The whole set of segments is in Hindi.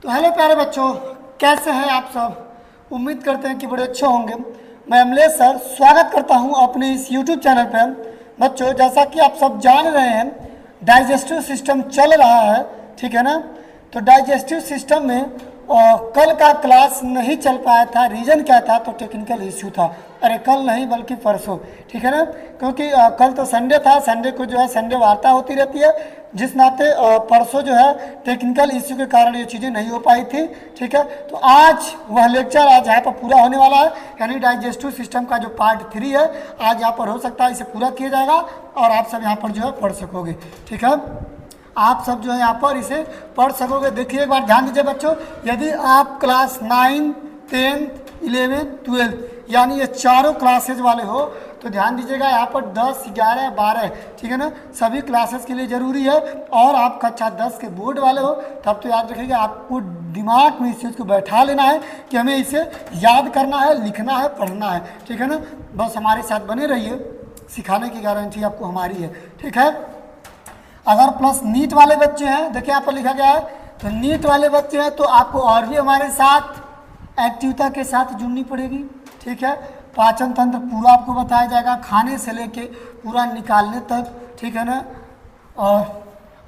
तो हेलो प्यारे बच्चों, कैसे हैं आप सब। उम्मीद करते हैं कि बड़े अच्छे होंगे। मैं अमलेश सर स्वागत करता हूं अपने इस यूट्यूब चैनल पर। बच्चों, जैसा कि आप सब जान रहे हैं, डाइजेस्टिव सिस्टम चल रहा है, ठीक है ना। तो डाइजेस्टिव सिस्टम में कल का क्लास नहीं चल पाया था। रीज़न क्या था? तो टेक्निकल इश्यू था। अरे कल नहीं बल्कि परसों, ठीक है ना। क्योंकि कल तो संडे था, संडे को जो है संडे वार्ता होती रहती है, जिस नाते परसों जो है टेक्निकल इश्यू के कारण ये चीज़ें नहीं हो पाई थी, ठीक है। तो आज वह लेक्चर आज यहाँ पर पूरा होने वाला है, यानी डाइजेस्टिव सिस्टम का जो पार्ट 3 है आज यहाँ पर हो सकता है इसे पूरा किया जाएगा और आप सब यहाँ पर जो है पढ़ सकोगे, ठीक है। आप सब जो है यहाँ पर इसे पढ़ सकोगे। देखिए एक बार ध्यान दीजिए बच्चों, यदि आप क्लास 9, 10, 11, 12 यानी ये चारों क्लासेज वाले हो तो ध्यान दीजिएगा यहाँ पर 10, 11, 12, ठीक है ना, सभी क्लासेस के लिए ज़रूरी है। और आप कक्षा 10 के बोर्ड वाले हो तब तो याद रखिएगा, आपको दिमाग में इस चीज़ को बैठा लेना है कि हमें इसे याद करना है, लिखना है, पढ़ना है, ठीक है ना। बस हमारे साथ बने रहिए, सिखाने की गारंटी आपको हमारी है, ठीक है। अगर प्लस नीट वाले बच्चे हैं, देखिए यहाँ पर लिखा गया है, तो नीट वाले बच्चे हैं तो आपको और भी हमारे साथ एक्टिविटी के साथ जुड़नी पड़ेगी, ठीक है। पाचन तंत्र पूरा आपको बताया जाएगा, खाने से लेके पूरा निकालने तक, ठीक है ना।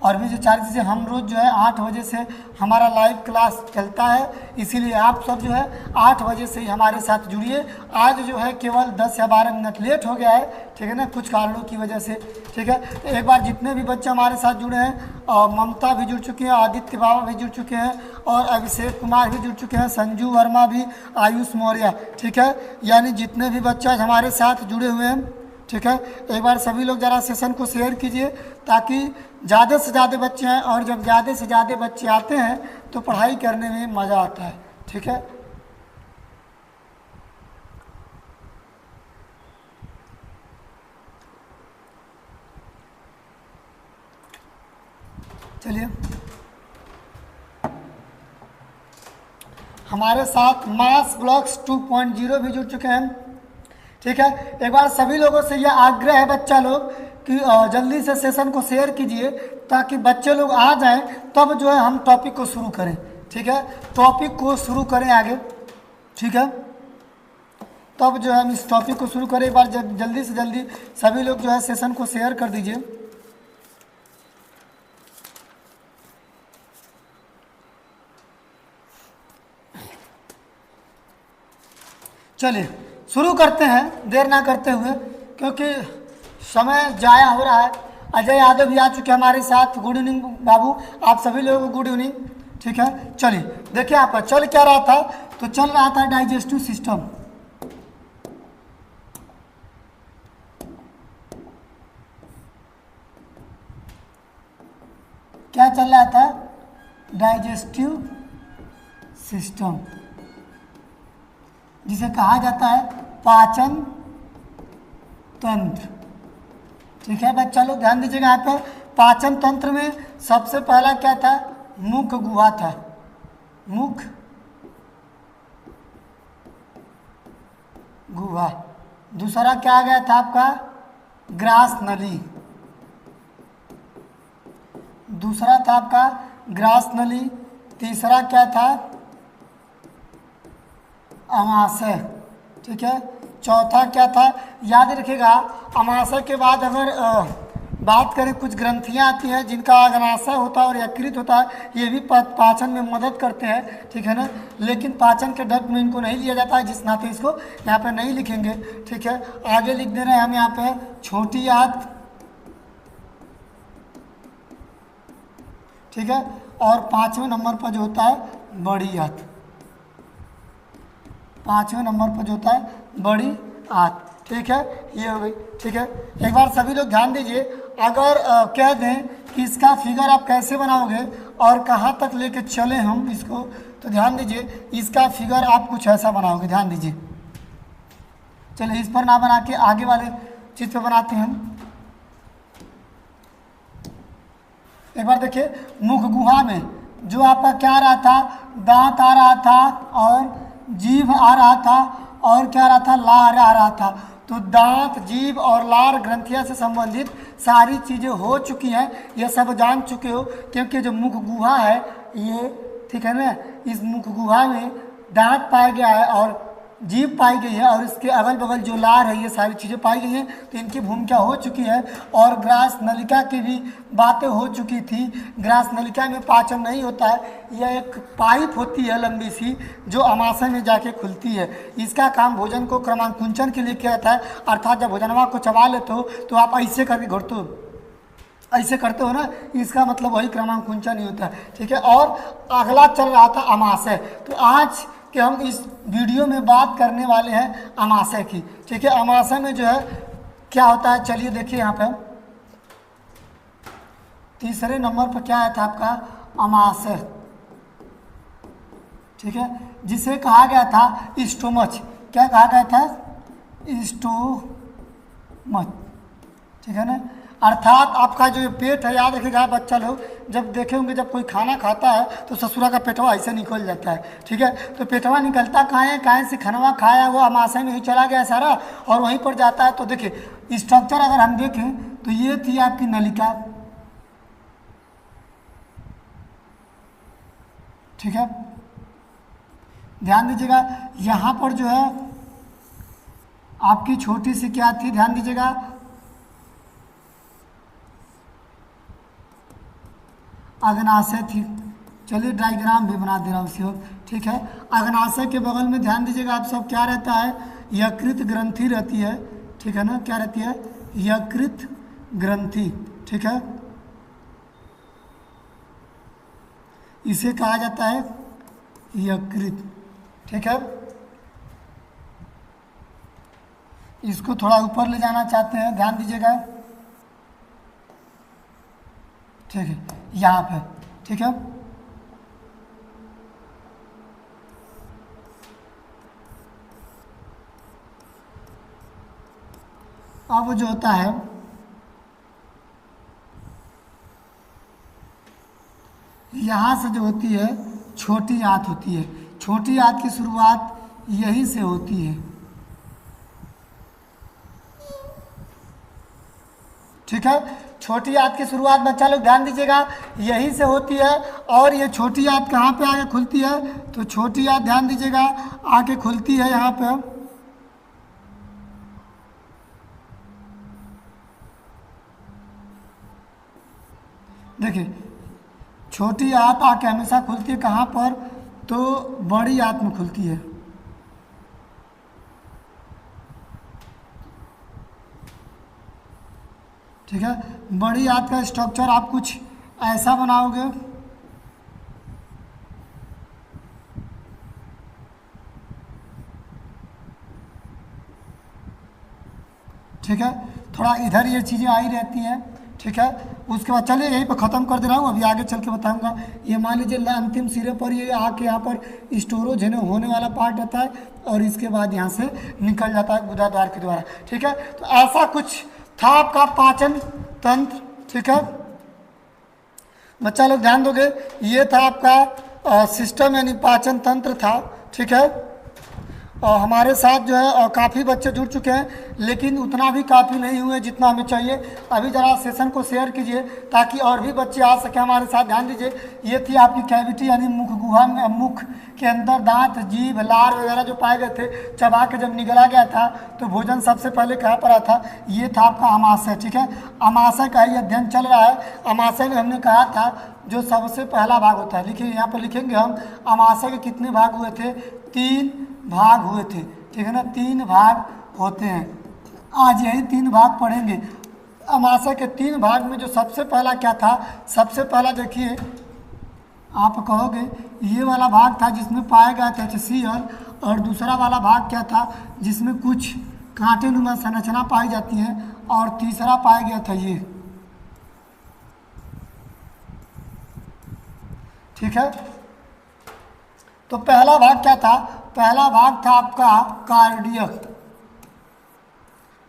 और भी जो 4 चीज़ें, हम रोज़ जो है 8 बजे से हमारा लाइव क्लास चलता है, इसीलिए आप सब जो है 8 बजे से ही हमारे साथ जुड़िए। आज जो है केवल 10 या 12 मिनट लेट हो गया है, ठीक है ना, कुछ कारणों की वजह से, ठीक है। तो एक बार जितने भी बच्चे हमारे साथ जुड़े हैं, और ममता भी जुड़ चुके हैं, आदित्य बाबा भी जुड़ चुके हैं, और अभिषेक कुमार भी जुड़ चुके हैं, संजू वर्मा भी, आयुष मौर्य, ठीक है, यानी जितने भी बच्चे आज हमारे साथ जुड़े हुए हैं, ठीक है। एक बार सभी लोग ज़रा सेशन को शेयर कीजिए ताकि ज़्यादा से ज़्यादा बच्चे हैं, और जब ज़्यादा से ज़्यादा बच्चे आते हैं तो पढ़ाई करने में मज़ा आता है, ठीक है। चलिए, हमारे साथ मास ब्लॉक्स 2.0 भी जुड़ चुके हैं, ठीक है। एक बार सभी लोगों से यह आग्रह है बच्चा लोग कि जल्दी से सेशन को शेयर कीजिए ताकि बच्चे लोग आ जाएं, तब जो है हम टॉपिक को शुरू करें, ठीक है। टॉपिक को शुरू करें आगे, ठीक है, तब जो है हम इस टॉपिक को शुरू करें। एक बार जल्दी से जल्दी सभी लोग जो है सेशन को शेयर कर दीजिए। चलिए शुरू करते हैं देर ना करते हुए, क्योंकि समय जाया हो रहा है। अजय यादव भी आ चुके हैं हमारे साथ। गुड इवनिंग बाबू, आप सभी लोगों को गुड इवनिंग, ठीक है। चलिए देखिए यहाँ पर चल क्या रहा था, तो चल रहा था डाइजेस्टिव सिस्टम। क्या चल रहा था? डाइजेस्टिव सिस्टम, जिसे कहा जाता है पाचन तंत्र, ठीक है बच्चा लोग ध्यान दीजिएगा। यहाँ पे पाचन तंत्र में सबसे पहला क्या था? मुख गुहा था, मुख गुहा। दूसरा क्या आ गया था आपका? ग्रास नली। दूसरा था आपका ग्रास नली। तीसरा क्या था? अमाशय, ठीक है। चौथा क्या था? याद रखिएगा, अमाशय के बाद अगर बात करें, कुछ ग्रंथियां आती हैं जिनका अग्नाशय होता है और यकृत होता है, ये भी पाचन में मदद करते हैं, ठीक है ना। लेकिन पाचन के डक्ट में इनको नहीं लिया जाता है, जिस नाते इसको यहाँ पे नहीं लिखेंगे, ठीक है। आगे लिख दे रहे हैं हम यहाँ पे छोटी आंत, ठीक है। और 5वें नंबर पर जो होता है बड़ी आंत। 5वें नंबर पर जो होता है बड़ी आंत, ठीक है। ये हो गई, ठीक है। एक बार सभी लोग ध्यान दीजिए, अगर कह दें कि इसका फिगर आप कैसे बनाओगे और कहाँ तक लेके चले हम इसको, तो ध्यान दीजिए इसका फिगर आप कुछ ऐसा बनाओगे, ध्यान दीजिए। चलिए इस पर ना बना के आगे वाले चीज़ पे बनाते हैं हम। एक बार देखिए, मुख गुहा में जो आपका क्या आ रहा था? दांत आ रहा था, और जीभ आ रहा था, और क्या आ रहा था? लार आ रहा था। तो दांत, जीभ और लार ग्रंथियां से संबंधित सारी चीज़ें हो चुकी हैं, ये सब जान चुके हो। क्योंकि जो मुख गुहा है ये ठीक है ना, इस मुख गुहा में दांत पाया गया है और जीभ पाई गई है और इसके अगल बगल जो लार है ये सारी चीज़ें पाई गई हैं। तो इनकी भूमिका हो चुकी है और ग्रास नलिका की भी बातें हो चुकी थी। ग्रास नलिका में पाचन नहीं होता है, यह एक पाइप होती है लंबी सी जो अमाशय में जाके खुलती है। इसका काम भोजन को क्रमांकुंचन के लिए किया जाता है, अर्थात जब भोजनवा को चबा लेते हो तो आप ऐसे करके घुटते हो, ऐसे करते हो ना, इसका मतलब वही क्रमांकुंचन ही होता है। ठीक है, और अगला चल रहा था अमाशय। तो आज कि हम इस वीडियो में बात करने वाले हैं अमाशय की। ठीक है, अमाशय में जो है क्या होता है, चलिए देखिए यहाँ पे तीसरे नंबर पर क्या आया था आपका अमाशय। ठीक है, जिसे कहा गया था स्टोमच। क्या कहा गया था, स्टोमच। ठीक है ना, अर्थात आपका जो पेट है, याद रखिएगा बच्चा लोग, जब देखे होंगे जब कोई खाना खाता है तो ससुरा का पेटवा ऐसे निकल जाता है। ठीक है, तो पेटवा निकलता कहाँ से खाना खाया वो अमाशय में ही चला गया सारा और वहीं पर जाता है। तो देखिए स्ट्रक्चर अगर हम देखें तो ये थी आपकी नलिका। ठीक है, ध्यान दीजिएगा यहाँ पर जो है आपकी छोटी सी क्या थी, ध्यान दीजिएगा अग्नाशय थी। चलिए डायग्राम भी बना दे रहा हूँ उसी वक्त। ठीक है, अग्नाशय के बगल में ध्यान दीजिएगा आप सब क्या रहता है, यकृत ग्रंथि रहती है। ठीक है ना, क्या रहती है, यकृत ग्रंथि। ठीक है, इसे कहा जाता है यकृत। ठीक है, इसको थोड़ा ऊपर ले जाना चाहते हैं, ध्यान दीजिएगा। ठीक है, यहाँ पे। ठीक है, अब जो होता है यहाँ से जो होती है छोटी आंत होती है। छोटी आंत की शुरुआत यहीं से होती है। ठीक है, छोटी आंत की शुरुआत बच्चा लोग ध्यान दीजिएगा यहीं से होती है। और ये छोटी आंत कहाँ पे आके खुलती है, तो छोटी आंत ध्यान दीजिएगा आके खुलती है यहाँ पे, देखिए छोटी आंत आके हमेशा खुलती है कहाँ पर, तो बड़ी आंत में खुलती है। ठीक है, बड़ी आंत का स्ट्रक्चर आप कुछ ऐसा बनाओगे। ठीक है, थोड़ा इधर ये चीज़ें आई रहती हैं। ठीक है, उसके बाद चलिए यहीं पर ख़त्म कर दे रहा हूँ, अभी आगे चल के बताऊँगा। ये मान लीजिए अंतिम सिरे पर ये आके यहाँ पर स्टोरेज होने वाला पार्ट रहता है और इसके बाद यहाँ से निकल जाता है गुदाद्वार के द्वारा। ठीक है, तो ऐसा कुछ था आपका पाचन तंत्र। ठीक है, बच्चा लोग ध्यान दोगे, ये था आपका सिस्टम यानी पाचन तंत्र था। ठीक है, और हमारे साथ जो है काफ़ी बच्चे जुड़ चुके हैं, लेकिन उतना भी काफ़ी नहीं हुए जितना हमें चाहिए। अभी ज़रा सेशन को शेयर कीजिए ताकि और भी बच्चे आ सके हमारे साथ। ध्यान दीजिए, ये थी आपकी कैविटी यानी मुख गुहा में, मुख के अंदर दांत, जीभ, लार वगैरह जो पाए गए थे, चबा के जब निगला गया था तो भोजन सबसे पहले कहाँ पर आया था, ये था आपका अमाशय। ठीक है, अमाशय का ही अध्ययन चल रहा है। अमाशय में हमने कहा था जो सबसे पहला भाग होता है, लिखिए यहाँ पर लिखेंगे हम अमाशय के कितने भाग हुए थे, 3 भाग हुए थे। ठीक है ना, 3 भाग होते हैं। आज यही 3 भाग पढ़ेंगे। अमाशय के 3 भाग में जो सबसे पहला क्या था, सबसे पहला देखिए आप कहोगे ये वाला भाग था जिसमें पाया गया था HCl, और दूसरा वाला भाग क्या था जिसमें कुछ कांटेनुमा संरचना पाई जाती है, और तीसरा पाया गया था ये। ठीक है, तो पहला भाग क्या था, पहला भाग था आपका कार्डियक।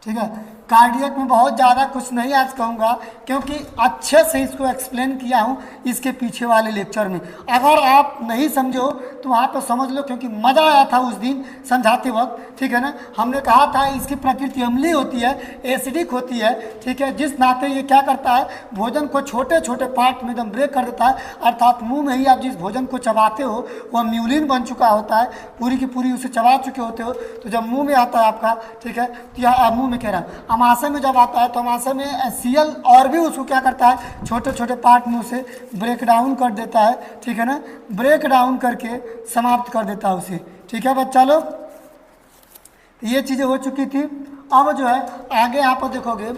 ठीक है, कार्डियक में बहुत ज़्यादा कुछ नहीं आज कहूँगा, क्योंकि अच्छे से इसको एक्सप्लेन किया हूँ इसके पीछे वाले लेक्चर में। अगर आप नहीं समझो तो वहाँ पर समझ लो, क्योंकि मज़ा आया था उस दिन समझाते वक्त, ठीक है ना। हमने कहा था इसकी प्रकृति अम्लीय होती है, एसिडिक होती है, ठीक है। जिस नाते ये क्या करता है, भोजन को छोटे छोटे पार्ट में एकदम ब्रेक कर देता है, अर्थात मुँह में ही आप जिस भोजन को चबाते हो वह म्यूलिन बन चुका होता है, पूरी की पूरी उसे चबा चुके होते हो, तो जब मुँह में आता है आपका, ठीक है, तो यह मुँह में कह रहा है, अमाशय में जब आता है तो अमाशय में सीएल और भी उसको क्या करता है, छोटे छोटे पार्ट में उसे ब्रेक डाउन कर देता है, ठीक है ना, ब्रेक डाउन करके समाप्त कर देता है उसे, ठीक है बच्चा लोग। ये चीज़ें हो चुकी थी। अब जो है आगे यहाँ पर देखोगे,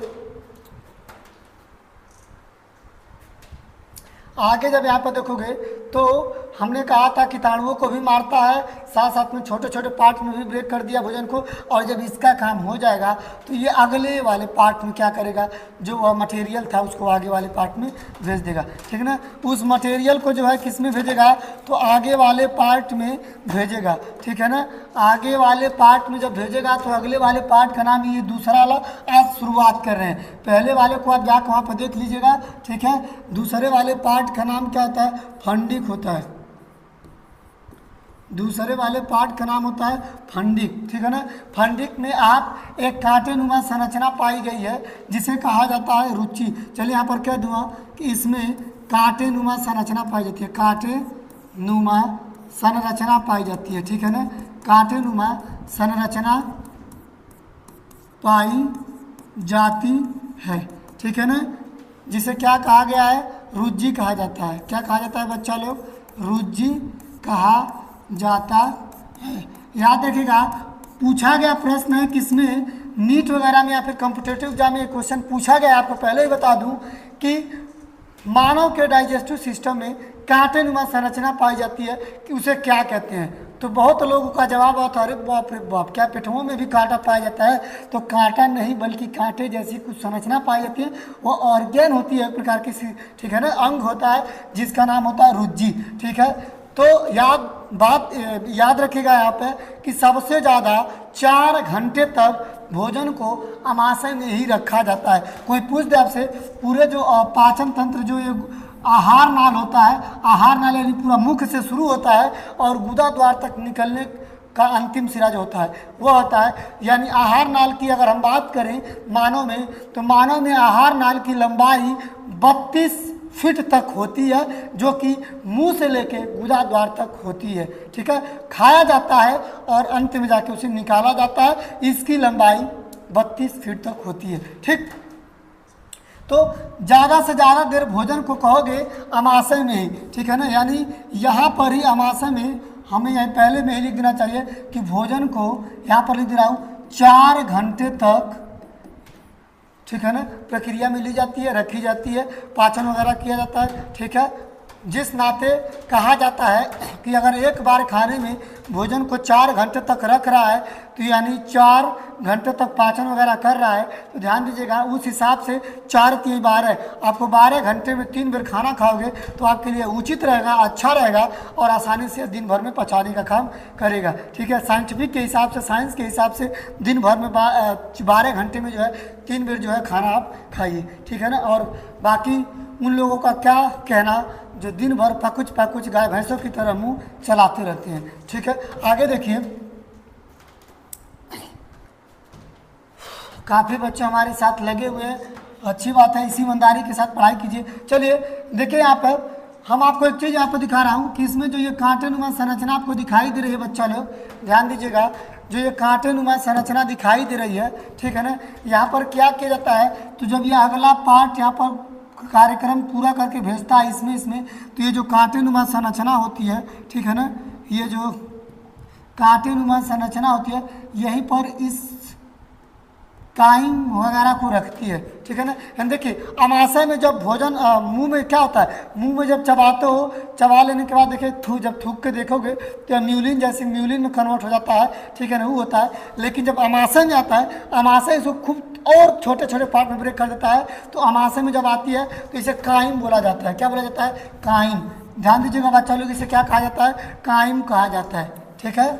आगे जब यहाँ पर देखोगे तो हमने कहा था कीटाणुओं को भी मारता है, साथ साथ में छोटे छोटे पार्ट में भी ब्रेक कर दिया भोजन को, और जब इसका काम हो जाएगा तो ये अगले वाले पार्ट में क्या करेगा, जो वह मटेरियल था उसको आगे वाले पार्ट में भेज देगा, ठीक है ना। उस मटेरियल को जो है किस में भेजेगा, तो आगे वाले पार्ट में भेजेगा, ठीक है ना। आगे वाले पार्ट में जब भेजेगा तो अगले वाले पार्ट का नाम, ये दूसरा वाला आज शुरुआत कर रहे हैं, पहले वाले को आप जाकर वहाँ पर देख लीजिएगा, ठीक है। दूसरे वाले पार्ट का नाम क्या होता है, फंडिक होता है। दूसरे वाले पार्ट का नाम होता है फंडिक, ठीक है ना। फंडिक में आप एक कांटेनुमा संरचना पाई गई है जिसे कहा जाता है रुचि। चलिए यहाँ पर कह दूँगा कि इसमें कांटेनुमा संरचना पाई जाती है, कांटेनुमा संरचना पाई जाती है, ठीक है ना। कांटेनुमा संरचना पाई जाती है, ठीक है ना, जिसे क्या कहा गया है, रुज्जी कहा जाता है। क्या कहा जाता है बच्चा लोग, रुज्जी कहा जाता है। याद रखिएगा, पूछा गया प्रश्न है किसमें, नीट वगैरह में या फिर कॉम्पिटिटिव एग्जाम में क्वेश्चन पूछा गया। आपको पहले ही बता दूं कि मानव के डाइजेस्टिव सिस्टम में कांटेनुमा संरचना पाई जाती है कि उसे क्या कहते हैं। तो बहुत लोगों का जवाब आता है, अरे बाप रे बाप, क्या पेटों में भी कांटा पाया जाता है। तो कांटा नहीं बल्कि कांटे जैसी कुछ संरचना पाई जाती है, वो ऑर्गेन होती है, एक प्रकार की, ठीक है ना, अंग होता है जिसका नाम होता है रुज्जी, ठीक है। तो याद रखिएगा यहाँ पे कि सबसे ज़्यादा 4 घंटे तक भोजन को अमाशय में ही रखा जाता है। कोई पूछ दे आपसे, पूरे जो पाचन तंत्र, जो ये आहार नाल होता है, आहार नाल यानी पूरा मुख से शुरू होता है और गुदा द्वार तक निकलने का अंतिम सिरा जो होता है वो होता है, यानी आहार नाल की अगर हम बात करें मानव में, तो मानव में आहार नाल की लंबाई 32 फीट तक होती है, जो कि मुंह से लेके गुदा द्वार तक होती है, ठीक है। खाया जाता है और अंत में जाके उसे निकाला जाता है। इसकी लंबाई 32 फीट तक होती है, ठीक। तो ज़्यादा से ज़्यादा देर भोजन को कहोगे अमाशय में ही, ठीक है ना, यानी यहाँ पर ही अमाशय में हमें यहाँ पहले में ही लिख देना चाहिए कि भोजन को यहाँ पर लिख दे रहा हूँ 4 घंटे तक, ठीक है ना, प्रक्रिया में ली जाती है, रखी जाती है, पाचन वगैरह किया जाता है, ठीक है। जिस नाते कहा जाता है कि अगर एक बार खाने में भोजन को 4 घंटे तक रख रहा है तो यानी 4 घंटे तक पाचन वगैरह कर रहा है, तो ध्यान दीजिएगा उस हिसाब से 4 3 12, आपको 12 घंटे में 3 बार खाना खाओगे तो आपके लिए उचित रहेगा, अच्छा रहेगा और आसानी से दिन भर में पचाने का काम करेगा, ठीक है। साइंटिफिक के हिसाब से, साइंस के हिसाब से दिन भर में 12 घंटे में जो है 3 बार जो है खाना आप खाइए, ठीक है ना। और बाकी उन लोगों का क्या कहना जो दिन भर पकुच गाय भैंसों की तरह मुंह चलाते रहते हैं, ठीक है। आगे देखिए, काफ़ी बच्चे हमारे साथ लगे हुए हैं, अच्छी बात है, इसी ईमानदारी के साथ पढ़ाई कीजिए। चलिए देखिए, यहाँ पर हम आपको एक चीज़ यहाँ पर दिखा रहा हूँ कि इसमें जो ये कांटेनुमा संरचना आपको दिखाई दे रही है, बच्चा लोग ध्यान दीजिएगा, जो ये कांटेनुमा संरचना दिखाई दे रही है, ठीक है ना, यहाँ पर क्या किया जाता है, तो जब ये अगला पार्ट यहाँ पर कार्यक्रम पूरा करके भेजता है इसमें, तो ये जो कांटेनुमा संरचना होती है, ठीक है ना, ये जो कांटेनुमा संरचना होती है यहीं पर इस काइम वगैरह को रखती है, ठीक है ना। देखिए अमाशय में जब भोजन मुंह में क्या होता है, मुंह में जब चबाते हो, चबा लेने के बाद देखिए जब थूक के देखोगे तो म्यूलिन जैसे म्यूलिन में कन्वर्ट हो जाता है, ठीक है ना, वो होता है। लेकिन जब अमाशय में आता है, अमाशय इसको खूब और छोटे छोटे पार्ट में ब्रेक कर देता है, तो अमाशय में जब आती है तो इसे काइम बोला जाता है। क्या बोला जाता है, काइम। ध्यान दीजिएगा बच्चा लोग, इसे क्या कहा जाता है, काइम कहा जाता है, ठीक है,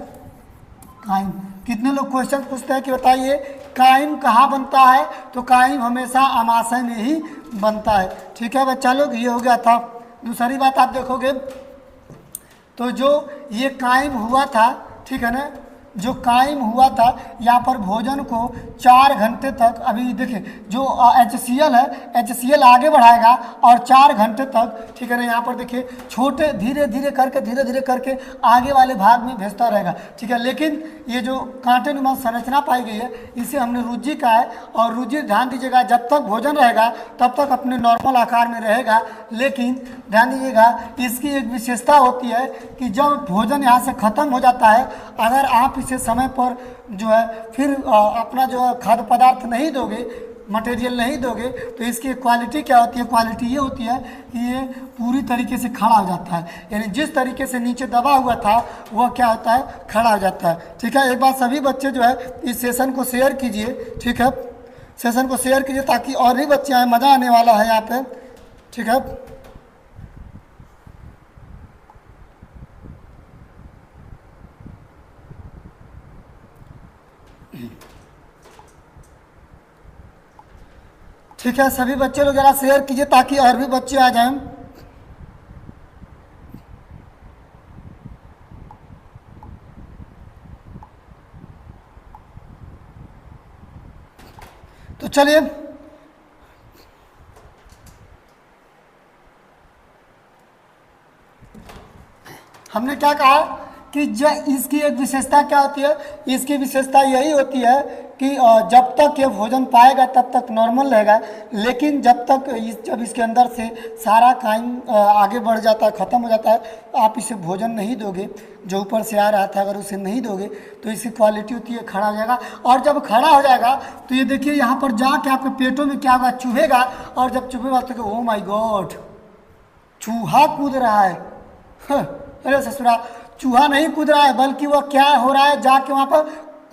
काइम। कितने लोग क्वेश्चन पूछते हैं कि बताइए कायम कहाँ बनता है, तो कायम हमेशा अमाशय में ही बनता है। ठीक है बच्चा लोग, ये हो गया था। दूसरी बात आप देखोगे तो जो ये कायम हुआ था, ठीक है ना, जो कायम हुआ था यहाँ पर भोजन को 4 घंटे तक, अभी देखिए जो HCl है, HCl आगे बढ़ाएगा और 4 घंटे तक, ठीक है ना, यहाँ पर देखिए छोटे धीरे धीरे करके आगे वाले भाग में भेजता रहेगा। ठीक है, लेकिन ये जो कांटे नुमा संरचना पाई गई है इसे हमने रुज्जी कहा है। और रुज्जी ध्यान दीजिएगा जब तक भोजन रहेगा तब तक अपने नॉर्मल आकार में रहेगा, लेकिन ध्यान दीजिएगा इसकी एक विशेषता होती है कि जब भोजन यहाँ से खत्म हो जाता है, अगर आप इसे समय पर जो है फिर अपना जो है खाद्य पदार्थ नहीं दोगे, मटेरियल नहीं दोगे, तो इसकी क्वालिटी क्या होती है, क्वालिटी ये होती है कि ये पूरी तरीके से खड़ा हो जाता है। यानी जिस तरीके से नीचे दबा हुआ था वह क्या होता है, खड़ा हो जाता है। ठीक है, एक बार सभी बच्चे जो है इस सेशन को शेयर कीजिए। ठीक है, सेशन को शेयर कीजिए ताकि और भी बच्चे आए, मज़ा आने वाला है यहाँ पे। ठीक है, ठीक है, सभी बच्चे लोग जरा शेयर कीजिए ताकि और भी बच्चे आ जाएं। तो चलिए हमने क्या कहा कि इसकी एक विशेषता क्या होती है, इसकी विशेषता यही होती है कि जब तक ये भोजन पाएगा तब तक नॉर्मल रहेगा, लेकिन जब इसके अंदर से सारा कायम आगे बढ़ जाता है, ख़त्म हो जाता है, आप इसे भोजन नहीं दोगे, जो ऊपर से आ रहा था अगर उसे नहीं दोगे तो इसकी क्वालिटी होती है खड़ा हो जाएगा। और जब खड़ा हो जाएगा तो ये देखिए यहाँ पर जाके आपके पेटों में क्या होगा, चुभेगा। और जब चुभेगा तो ओ माई गॉड, चूहा कूद रहा है। अरे ससुरा, चूहा नहीं कूद रहा है, बल्कि वह क्या हो रहा है, जाके वहाँ पर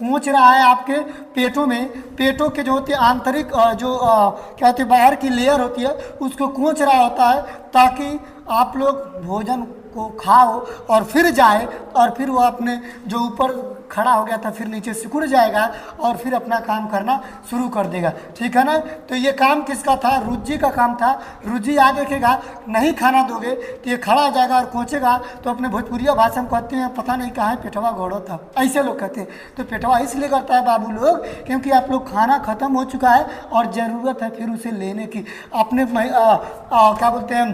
कूच रहा है आपके पेटों में। पेटों के जो होती है आंतरिक क्या होती है, बाहर की लेयर होती है, उसको कूच रहा होता है ताकि आप लोग भोजन को खाओ और फिर जाए, और फिर वो अपने जो ऊपर खड़ा हो गया था फिर नीचे सिकुड़ जाएगा और फिर अपना काम करना शुरू कर देगा। ठीक है ना, तो ये काम किसका था, रुज्जी का काम था। रुज्जी याद रखेगा, नहीं खाना दोगे तो ये खड़ा हो जाएगा और कोचेगा। तो अपने भोजपुरिया भाषा में कहते हैं पता नहीं कहाँ पेटवा गौड़ो था, ऐसे लोग कहते हैं। तो पेटवा इसलिए करता है बाबू लोग क्योंकि आप लोग खाना खत्म हो चुका है और ज़रूरत है फिर उसे लेने की। अपने क्या बोलते हैं,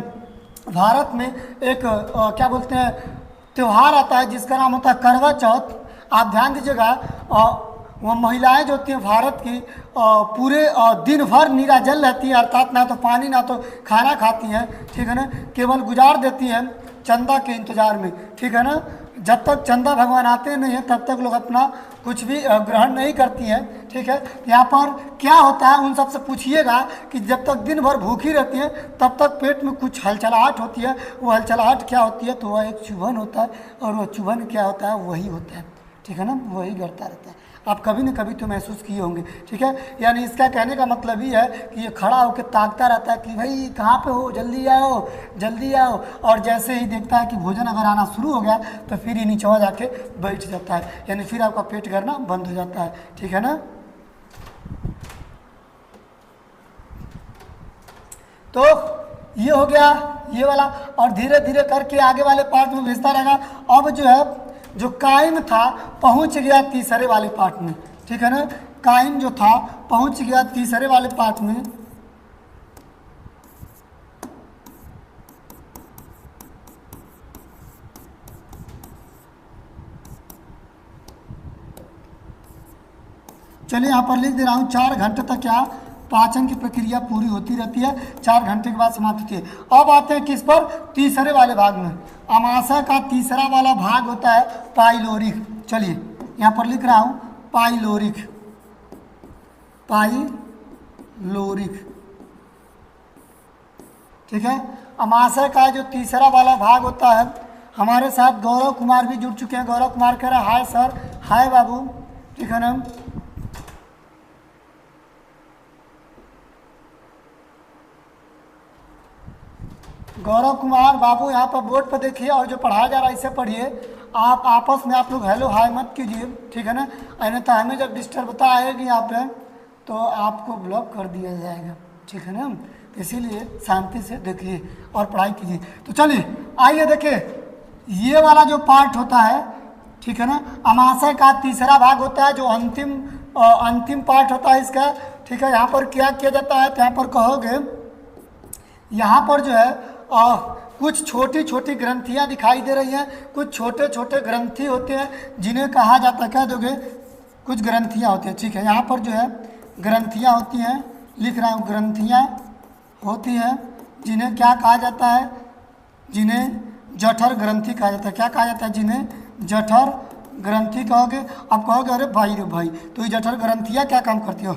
भारत में एक क्या बोलते हैं त्यौहार आता है जिसका नाम होता है करवा चौथ। आप ध्यान दीजिएगा, वो महिलाएं जो होती हैं भारत की पूरे दिन भर निराजल रहती हैं, अर्थात ना तो पानी ना तो खाना खाती हैं। ठीक है ना, केवल गुजार देती हैं चंदा के इंतजार में। ठीक है ना, जब तक चंदा भगवान आते नहीं हैं तब तक लोग अपना कुछ भी ग्रहण नहीं करती हैं। ठीक है, यहाँ पर क्या होता है उन सबसे पूछिएगा कि जब तक दिन भर भूखी रहती हैं तब तक पेट में कुछ हलचलाहट होती है। वो हलचलाहट क्या होती है, तो वह एक चुभन होता है, और वह चुभन क्या होता है, वही होता है। ठीक है ना, वही करता रहता है। आप कभी न कभी तो महसूस किए होंगे। ठीक है, यानी इसका कहने का मतलब ये है कि ये खड़ा होकर ताकता रहता है कि भाई कहाँ पे हो, जल्दी आओ जल्दी आओ। और जैसे ही देखता है कि भोजन अगर आना शुरू हो गया तो फिर ये नीचे जाके बैठ जाता है, यानी फिर आपका पेट करना बंद हो जाता है। ठीक है ना, तो ये हो गया ये वाला, और धीरे धीरे करके आगे वाले पार्ट में भेजता रहेगा। अब जो है जो कायम था पहुंच गया तीसरे वाले पार्ट में। ठीक है ना, कायम जो था पहुंच गया तीसरे वाले पार्ट में। चलिए यहाँ पर लिख दे रहा हूँ 4 घंटे तक क्या पाचन की प्रक्रिया पूरी होती रहती है, 4 घंटे के बाद समाप्त होती है। अब आते हैं किस पर, तीसरे वाले भाग में। अमाशय का तीसरा वाला भाग होता है पाइलोरिक। चलिए यहाँ पर लिख रहा हूँ पाइलोरिक, पाइलोरिक। ठीक है, अमाशय का जो तीसरा वाला भाग होता है, हमारे साथ गौरव कुमार भी जुड़ चुके हैं। गौरव कुमार कह रहे हैं हाय सर, हाय बाबू। ठीक है ना, गौरव कुमार बाबू यहाँ पर बोर्ड पर देखिए और जो पढ़ाया जा रहा है इसे पढ़िए। आप आपस में आप लोग हेलो हाय मत कीजिए, ठीक है ना, अन्यथा हमें जब डिस्टर्बता आएगी यहाँ पे तो आपको ब्लॉक कर दिया जाएगा, ठीक है ना। इसीलिए शांति से देखिए और पढ़ाई कीजिए। तो चलिए आइए देखिए, ये वाला जो पार्ट होता है, ठीक है ना, अमाशय का तीसरा भाग होता है, जो अंतिम पार्ट होता है इसका, ठीक है। यहाँ पर क्या किया जाता है, तो यहाँ पर कहोगे, यहाँ पर जो है कुछ छोटी छोटी ग्रंथियाँ दिखाई दे रही हैं, कुछ छोटे छोटे ग्रंथि होते हैं जिन्हें कहा जाता है, क्या दोगे, कुछ ग्रंथियाँ होती हैं, ठीक है। यहाँ पर जो है ग्रंथियाँ होती हैं, लिख रहा हूँ, ग्रंथियाँ होती हैं जिन्हें क्या कहा जाता है, जिन्हें जठर ग्रंथि कहा जाता है। क्या कहा जाता है, जिन्हें जठर ग्रंथि कहोगे। अब कहोगे अरे भाई रे भाई, तो ये जठर ग्रंथियाँ क्या काम करती हो,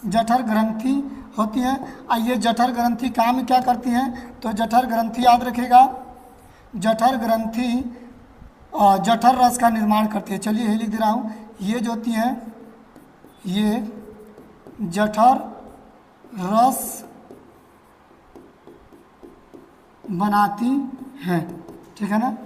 जठर ग्रंथि होती हैं। ये जठर ग्रंथि काम क्या करती हैं, तो जठर ग्रंथि याद रखेगा, जठर ग्रंथि जठर रस का निर्माण करती है। चलिए यही लिख दे रहा हूँ, ये जो होती हैं ये जठर रस बनाती हैं, ठीक है ना।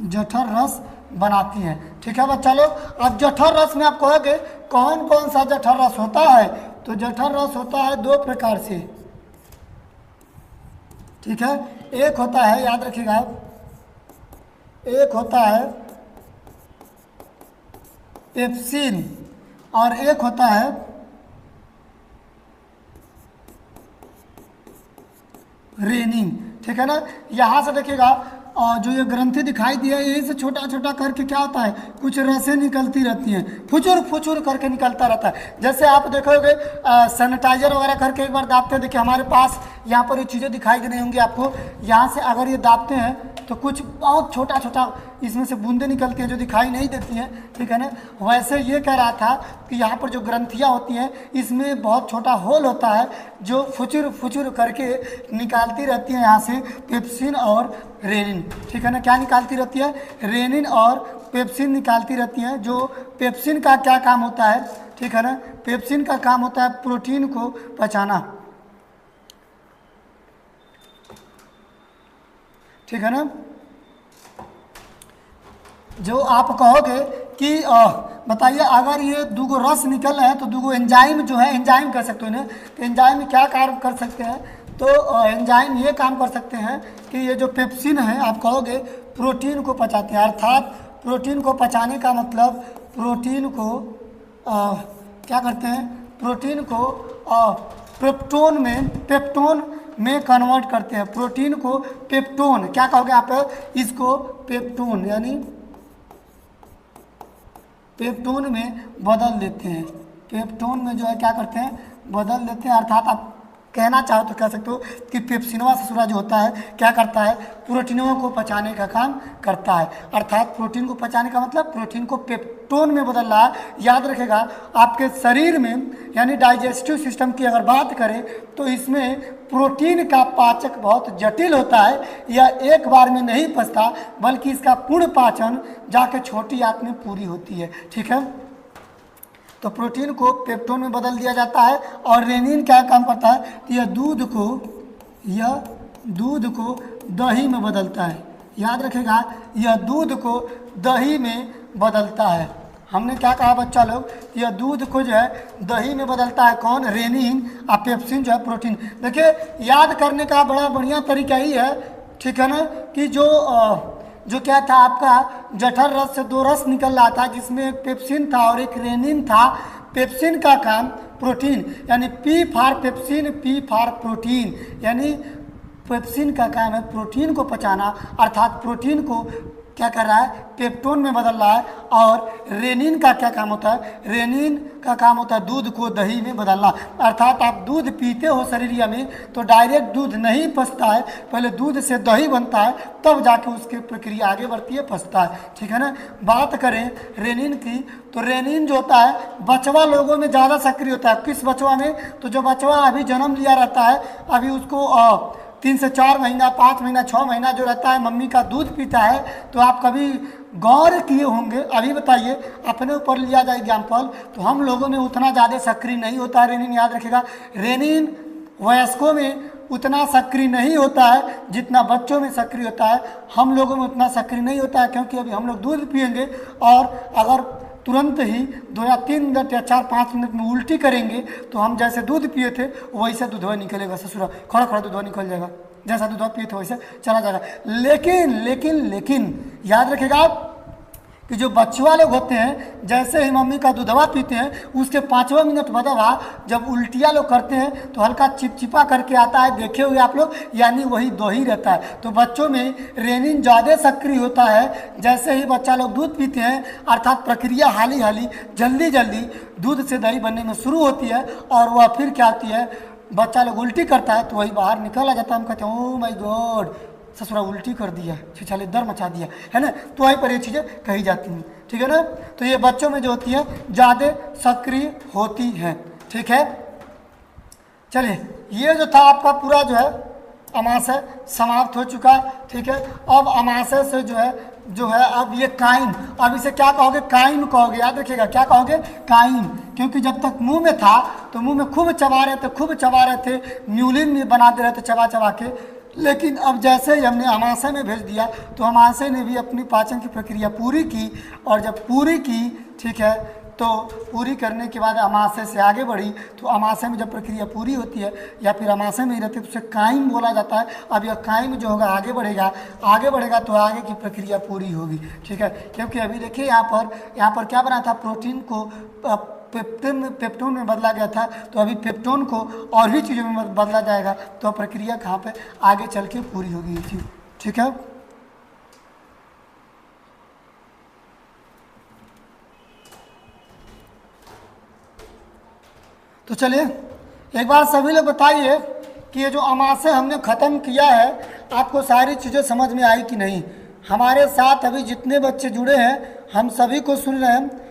जठर रस बनाती हैं, ठीक है बच्चा लोग। अब जठर रस में आप कहोगे कौन कौन सा जठर रस होता है, तो जठर रस होता है दो प्रकार से, ठीक है। एक होता है, याद रखिएगा, एक होता है पेप्सिन और एक होता है रेनिन, ठीक है ना। यहाँ से देखिएगा जो ये ग्रंथि दिखाई दी है, यही से छोटा छोटा करके क्या होता है, कुछ रसें निकलती रहती हैं, फुचुर फुचुर करके निकलता रहता है। जैसे आप देखोगे सैनिटाइजर वगैरह करके एक बार दाबते हैं, देखिए हमारे पास यहाँ पर ये चीज़ें दिखाई दे रही होंगी आपको, यहाँ से अगर ये दाबते हैं तो कुछ बहुत छोटा छोटा इसमें से बूंदें निकलती हैं जो दिखाई नहीं देती हैं, ठीक है ना। वैसे ये कह रहा था कि यहाँ पर जो ग्रंथियाँ होती हैं इसमें बहुत छोटा होल होता है जो फुचुर फुचुर करके निकालती रहती हैं यहाँ से पेप्सिन और रेनिन, ठीक है ना। क्या निकालती रहती है, रेनिन और पेप्सिन निकालती रहती हैं। जो पेप्सिन का क्या काम होता है, ठीक है ना, पेप्सिन का काम होता है प्रोटीन को पचाना, ठीक है ना। जो आप कहोगे कि बताइए अगर ये दूगो रस निकल रहे हैं तो दूगो एंजाइम जो है, एंजाइम कह सकते हो इन्हें, तो एंजाइम क्या कार्य कर सकते हैं, तो एंजाइम ये काम कर सकते हैं कि ये जो पेप्सिन है आप कहोगे प्रोटीन को पचाते हैं, अर्थात प्रोटीन को पचाने का मतलब प्रोटीन को क्या करते हैं, प्रोटीन को पेप्टोन में कन्वर्ट करते हैं, प्रोटीन को पेप्टोन, क्या कहोगे आप इसको, पेप्टोन, यानी पेप्टोन में बदल देते हैं, पेप्टोन में जो है क्या करते हैं, बदल देते हैं। अर्थात आप कहना चाहो तो कह सकते हो कि पेप्सिनवा ससुरा जो होता है क्या करता है, प्रोटीनों को पचाने का काम करता है। अर्थात प्रोटीन को पचाने का मतलब प्रोटीन को पेप्टोन में बदल रहा है। याद रखेगा आपके शरीर में यानी डाइजेस्टिव सिस्टम की अगर बात करें तो इसमें प्रोटीन का पाचक बहुत जटिल होता है, यह एक बार में नहीं पचता बल्कि इसका पूर्ण पाचन जाके छोटी आंत में पूरी होती है, ठीक है। तो प्रोटीन को पेप्टोन में बदल दिया जाता है। और रेनिन क्या काम करता है, तो यह दूध को दही में बदलता है। याद रखेगा यह दूध को दही में बदलता है। हमने क्या कहा बच्चा लोग, यह दूध को जो है दही में बदलता है, कौन, रेनिन, और पेप्सिन जो है प्रोटीन। देखिए याद करने का बड़ा बढ़िया तरीका ही है, ठीक है ना, कि जो क्या था आपका जठर रस से दो रस निकल रहा था जिसमें एक पेप्सिन था और एक रेनिन था। पेप्सिन का काम प्रोटीन यानी P for pepsin, P for protein, यानी पेप्सिन का काम है प्रोटीन को पचाना, अर्थात प्रोटीन को क्या कर रहा है, पेप्टोन में बदल रहा है। और रेनिन का क्या काम होता है, रेनिन का काम होता है दूध को दही में बदलना। अर्थात आप दूध पीते हो शरीरिया में तो डायरेक्ट दूध नहीं पचता है, पहले दूध से दही बनता है तब जाके उसकी प्रक्रिया आगे बढ़ती है, पचता है, ठीक है ना। बात करें रेनिन की तो रेनिन जो होता है बचवा लोगों में ज़्यादा सक्रिय होता है। किस बचवा में, तो जो बचवा अभी जन्म लिया रहता है, अभी उसको 3 से 4 महीना, 5 महीना, 6 महीना जो रहता है मम्मी का दूध पीता है, तो आप कभी गौर किए होंगे। अभी बताइए, अपने ऊपर लिया जाए एग्जाम्पल, तो हम लोगों में उतना ज़्यादा सक्रिय नहीं होता है रेनिन, याद रखिएगा। रेनिन वयस्कों में उतना सक्रिय नहीं होता है जितना बच्चों में सक्रिय होता है। हम लोगों में उतना सक्रिय नहीं होता है क्योंकि अभी हम लोग दूध पिएंगे और अगर तुरंत ही 2 या 3 मिनट या 4-5 मिनट में उल्टी करेंगे तो हम जैसे दूध पिए थे वैसे दूधवा निकलेगा, ससुरा खड़ा खड़ा दूधवा निकल जाएगा, जैसा दूधवा पिए थे वैसे चला जाएगा। लेकिन लेकिन लेकिन याद रखिएगा आप कि जो बच्चे वाले होते हैं, जैसे ही मम्मी का दूधवा पीते हैं उसके 5वां मिनट बदवा जब उल्टियाँ लोग करते हैं तो हल्का चिपचिपा करके आता है, देखे हुए आप लोग, यानी वही दही रहता है। तो बच्चों में रेनिन ज़्यादा सक्रिय होता है जैसे ही बच्चा लोग दूध पीते हैं, अर्थात प्रक्रिया हाली हाली जल्दी जल्दी दूध से दही बनने में शुरू होती है और वह फिर क्या होती है, बच्चा लोग उल्टी करता है तो वही बाहर निकल आ जाता है। हम कहते हैं ओह माय गॉड, ससुरा उल्टी कर दिया, छिछाले दर मचा दिया, है ना। तो वहीं पर ये चीज़ें कही जाती हैं, ठीक है ना। तो ये बच्चों में जो होती है ज़्यादा सक्रिय होती है, ठीक है। चलिए, ये जो था आपका पूरा जो है अमाशय समाप्त हो चुका, ठीक है। अब अमाशय से जो है अब ये काइम, अब इसे क्या कहोगे, काइम कहोगे, याद रखिएगा क्या कहोगे, काइम। क्योंकि जब तक मुंह में था तो मुंह में खूब चबा रहे थे, म्यूलिन भी बना दे रहे थे चबा चबा के। लेकिन अब जैसे ही हमने अमाशय में भेज दिया तो अमाशय ने भी अपनी पाचन की प्रक्रिया पूरी की, और जब पूरी की, ठीक है, तो पूरी करने के बाद अमाशय से आगे बढ़ी। तो अमाशय में जब प्रक्रिया पूरी होती है या फिर अमाशय में ही रहती है तो उसे काइम बोला जाता है। अब यह काइम जो होगा आगे बढ़ेगा तो आगे की प्रक्रिया पूरी होगी, ठीक है। क्योंकि अभी देखिए यहाँ पर क्या बना था, प्रोटीन को पेप्टोन में बदला गया था, तो अभी पेप्टोन को और भी चीज़ों में बदला जाएगा, तो प्रक्रिया कहाँ पे आगे चल के पूरी होगी ये चीज़, ठीक है। तो चलिए एक बार सभी लोग बताइए कि ये जो अमाशय हमने ख़त्म किया है, आपको सारी चीज़ें समझ में आई कि नहीं। हमारे साथ अभी जितने बच्चे जुड़े हैं हम सभी को सुन रहे हैं।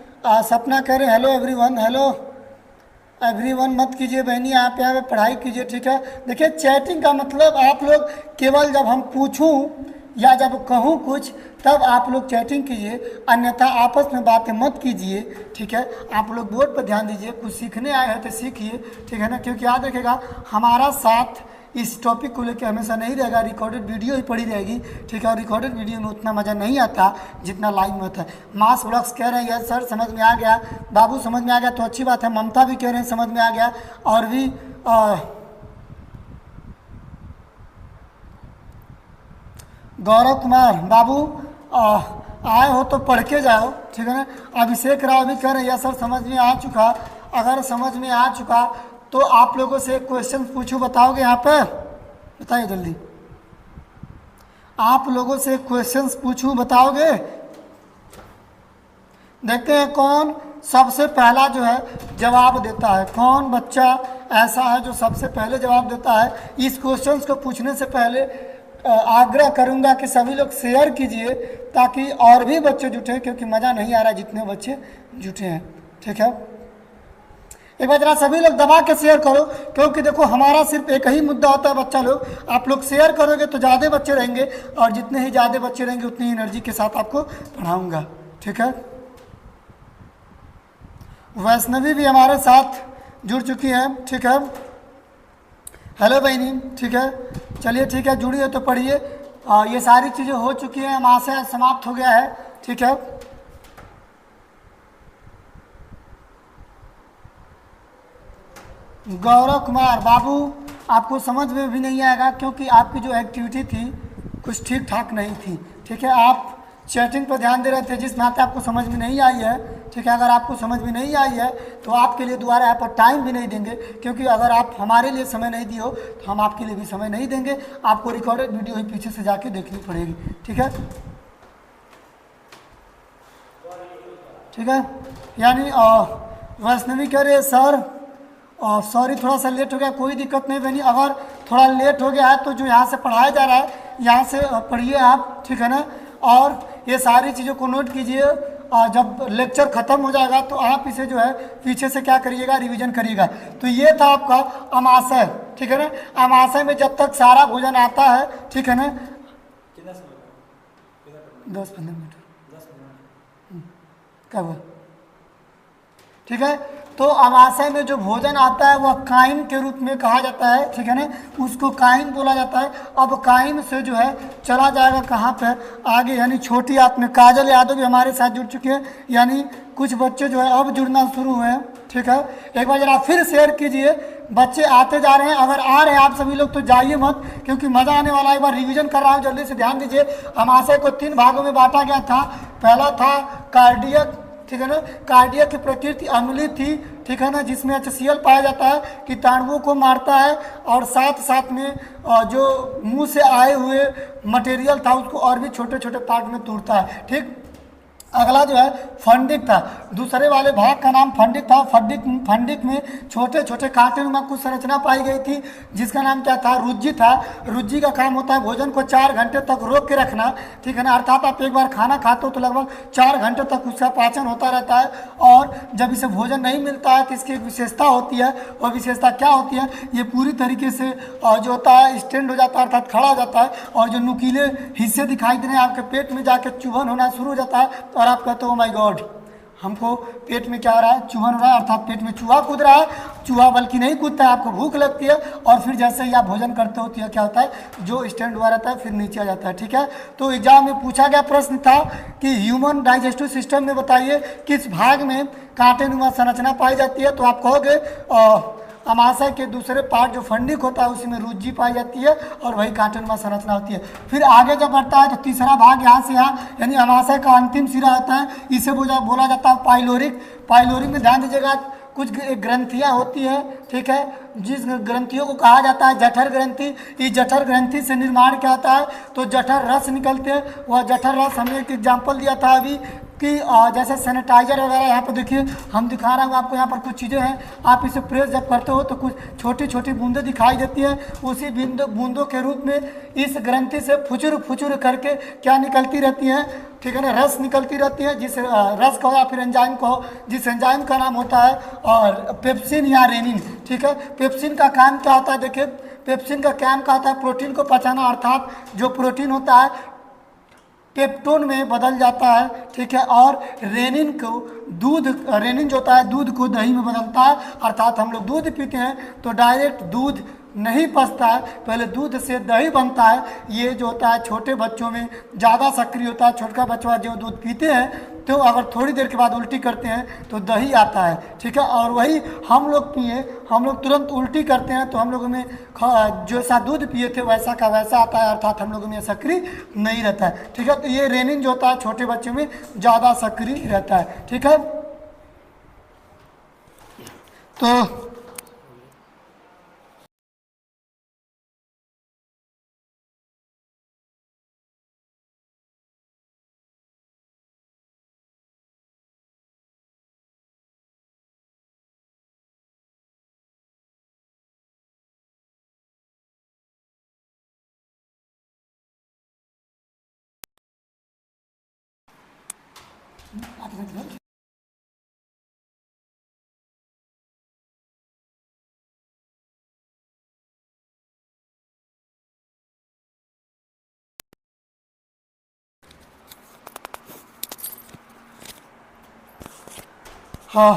सपना कह रहे हेलो एवरीवन, हेलो एवरीवन मत कीजिए बहनी, आप यहाँ पे पढ़ाई कीजिए, ठीक है। देखिए, चैटिंग का मतलब आप लोग केवल जब हम पूछूं या जब कहूँ कुछ तब आप लोग चैटिंग कीजिए, अन्यथा आपस में बातें मत कीजिए, ठीक है। आप लोग बोर्ड पर ध्यान दीजिए, कुछ सीखने आए हैं तो सीखिए, ठीक है ना। क्योंकि याद रखिएगा हमारा साथ इस टॉपिक को लेकर हमेशा नहीं रहेगा, रिकॉर्डेड वीडियो ही पड़ी रहेगी, ठीक है। और रिकॉर्डेड वीडियो में उतना मज़ा नहीं आता जितना लाइव में होता है। मास ब्लॉग्स कह रहे हैं यस सर समझ में आ गया, बाबू समझ में आ गया, तो अच्छी बात है। ममता भी कह रहे हैं समझ में आ गया, और भी गौरव कुमार बाबू आए हो तो पढ़ के जाओ, ठीक है ना। अभिषेक राव भी कह रहे हैं यस सर समझ में आ चुका। अगर समझ में आ चुका तो आप लोगों से क्वेश्चन पूछूं, बताओगे यहाँ पे, बताइए जल्दी। आप लोगों से क्वेश्चंस पूछूं, बताओगे। देखते हैं कौन सबसे पहला जो है जवाब देता है, कौन बच्चा ऐसा है जो सबसे पहले जवाब देता है। इस क्वेश्चंस को पूछने से पहले आग्रह करूंगा कि सभी लोग शेयर कीजिए ताकि और भी बच्चे जुटे, क्योंकि मज़ा नहीं आ रहा जितने बच्चे जुटे हैं, ठीक है। एक बार जरा सभी लोग दबा के शेयर करो, क्योंकि देखो हमारा सिर्फ एक ही मुद्दा होता है बच्चा लोग। आप लोग शेयर करोगे तो ज़्यादा बच्चे रहेंगे, और जितने ही ज़्यादा बच्चे रहेंगे उतनी एनर्जी के साथ आपको पढ़ाऊँगा, ठीक है। वैष्णवी भी हमारे साथ जुड़ चुकी है, ठीक है। हेलो बहनी, ठीक है। चलिए ठीक है, जुड़ी है तो पढ़िए। ये सारी चीज़ें हो चुकी हैं, अमाशय समाप्त हो गया है, ठीक है। गौरव कुमार बाबू आपको समझ में भी नहीं आएगा क्योंकि आपकी जो एक्टिविटी थी कुछ ठीक ठाक नहीं थी, ठीक है। आप चैटिंग पर ध्यान दे रहे थे, जिस नाते आपको समझ में नहीं आई है, ठीक है। अगर आपको समझ में नहीं आई है तो आपके लिए दोबारा यहाँ पर टाइम भी नहीं देंगे, क्योंकि अगर आप हमारे लिए समय नहीं दिए हो तो हम आपके लिए भी समय नहीं देंगे। आपको रिकॉर्डेड वीडियो ही पीछे से जाके देखनी पड़ेगी, ठीक है, ठीक है। यानी वैष्णवी कह रहे सर सॉरी थोड़ा सा लेट हो गया, कोई दिक्कत नहीं बनी। अगर थोड़ा लेट हो गया है तो जो यहाँ से पढ़ाया जा रहा है यहाँ से पढ़िए आप, ठीक है ना। और ये सारी चीज़ों को नोट कीजिए, और जब लेक्चर ख़त्म हो जाएगा तो आप इसे जो है पीछे से क्या करिएगा, रिवीजन करिएगा। तो ये था आपका अमाशय, ठीक है ना। अमाशय में जब तक सारा भोजन आता है, ठीक है ना, 10-15 मिनट कब, ठीक है। तो अमाशय में जो भोजन आता है वह काइम के रूप में कहा जाता है, ठीक है ना, उसको काइम बोला जाता है। अब काइम से जो है चला जाएगा कहाँ पर आगे, यानी छोटी आंत में। काजल यादव भी हमारे साथ जुड़ चुके हैं, यानी कुछ बच्चे जो है अब जुड़ना शुरू हुए हैं, ठीक है। एक बार जरा फिर शेयर कीजिए, बच्चे आते जा रहे हैं। अगर आ रहे हैं आप सभी लोग तो जाइए मत, क्योंकि मज़ा आने वाला है। एक बार रिवीजन कर रहा हूँ, जल्दी से ध्यान दीजिए। अमाशय को 3 भागों में बांटा गया था। पहला था कार्डियक, ठीक है ना। कार्डियक की प्रकृति अम्लीय थी, ठीक है ना, जिसमें HCl पाया जाता है, कीटाणुओं को मारता है और साथ साथ में जो मुंह से आए हुए मटेरियल था उसको और भी छोटे छोटे पार्ट में तोड़ता है, ठीक। अगला जो है फंडिक था, दूसरे वाले भाग का नाम फंडिक था। फंडिक में छोटे छोटे कांटेनुमा कुछ संरचना पाई गई थी, जिसका नाम क्या था, रुज्जी था। रुज्जी का काम होता है भोजन को 4 घंटे तक रोक के रखना, ठीक है ना। अर्थात आप एक बार खाना खाते हो तो लगभग 4 घंटे तक उसका पाचन होता रहता है, और जब इसे भोजन नहीं मिलता है तो इसकी एक विशेषता होती है। वह विशेषता क्या होती है, ये पूरी तरीके से जो होता है स्टैंड हो जाता है, अर्थात खड़ा हो जाता है, और जो नुकीले हिस्से दिखाई दे रहे हैं आपके पेट में जाके चुभन होना शुरू हो जाता है। और आप कहते हो माय गॉड, हमको पेट में क्या हो रहा है, चुभन हो रहा है, अर्थात पेट में चूहा कूद रहा है। चूहा बल्कि नहीं कूदता है, आपको भूख लगती है, और फिर जैसे ही आप भोजन करते हो तो क्या होता है, जो स्टैंड हुआ रहता है फिर नीचे आ जाता है, ठीक है। तो एग्जाम में पूछा गया प्रश्न था कि ह्यूमन डाइजेस्टिव सिस्टम में बताइए किस भाग में कांटेनुमा संरचना पाई जाती है। तो आप कहोगे अमाशय के दूसरे पार्ट जो फंडिक होता है उसी में रुज्जी पाई जाती है, और वही कांटेनुमा संरचना होती है। फिर आगे जब बढ़ता है तो तीसरा भाग यहाँ से यहाँ, यानी अमाशय का अंतिम सिरा होता है, इसे बोला जाता है पाइलोरिक। पाइलोरिक में ध्यान दीजिएगा, कुछ ग्रंथियाँ होती हैं, ठीक है, जिस ग्रंथियों को कहा जाता है जठर ग्रंथि। इस जठर ग्रंथि से निर्माण क्या होता है, तो जठर रस निकलते हैं। वह जठर रस, हमने एक एग्जाम्पल दिया था अभी कि जैसे सैनिटाइजर वगैरह, यहाँ पर देखिए हम दिखा रहा हूँ आपको, यहाँ पर कुछ चीज़ें हैं, आप इसे प्रेस जब करते हो तो कुछ छोटी छोटी बूंदें दिखाई देती हैं। उसी बूंदों के रूप में इस ग्रंथि से फुचुर फुचुर करके क्या निकलती रहती हैं, ठीक है ना, रस निकलती रहती है। जिस रस कहो या फिर एंजाइम कहो, जिस एंजाइम का नाम होता है और पेप्सिन या रेनिन, ठीक है। पेप्सिन का काम क्या होता है, देखिए पेप्सिन का काम क्या होता है, प्रोटीन को पचाना, अर्थात जो प्रोटीन होता है पेप्टोन में बदल जाता है, ठीक है। और रेनिन को रेनिन जो होता है दूध को दही में बदलता है, अर्थात हम लोग दूध पीते हैं तो डायरेक्ट दूध नहीं पचता है, पहले दूध से दही बनता है। ये जो होता है छोटे बच्चों में ज़्यादा सक्रिय होता है। छोटा बच्चा जो दूध पीते हैं तो अगर थोड़ी देर के बाद उल्टी करते हैं तो दही आता है, ठीक है। और वही हम लोग पिए, हम लोग तुरंत उल्टी करते हैं तो हम लोगों में जैसा दूध पिए थे वैसा का वैसा आता है, अर्थात हम लोगों में सक्रिय नहीं रहता है, ठीक है। तो ये रेनिन जो होता है छोटे बच्चों में ज़्यादा सक्रिय रहता है, ठीक है। तो हाँ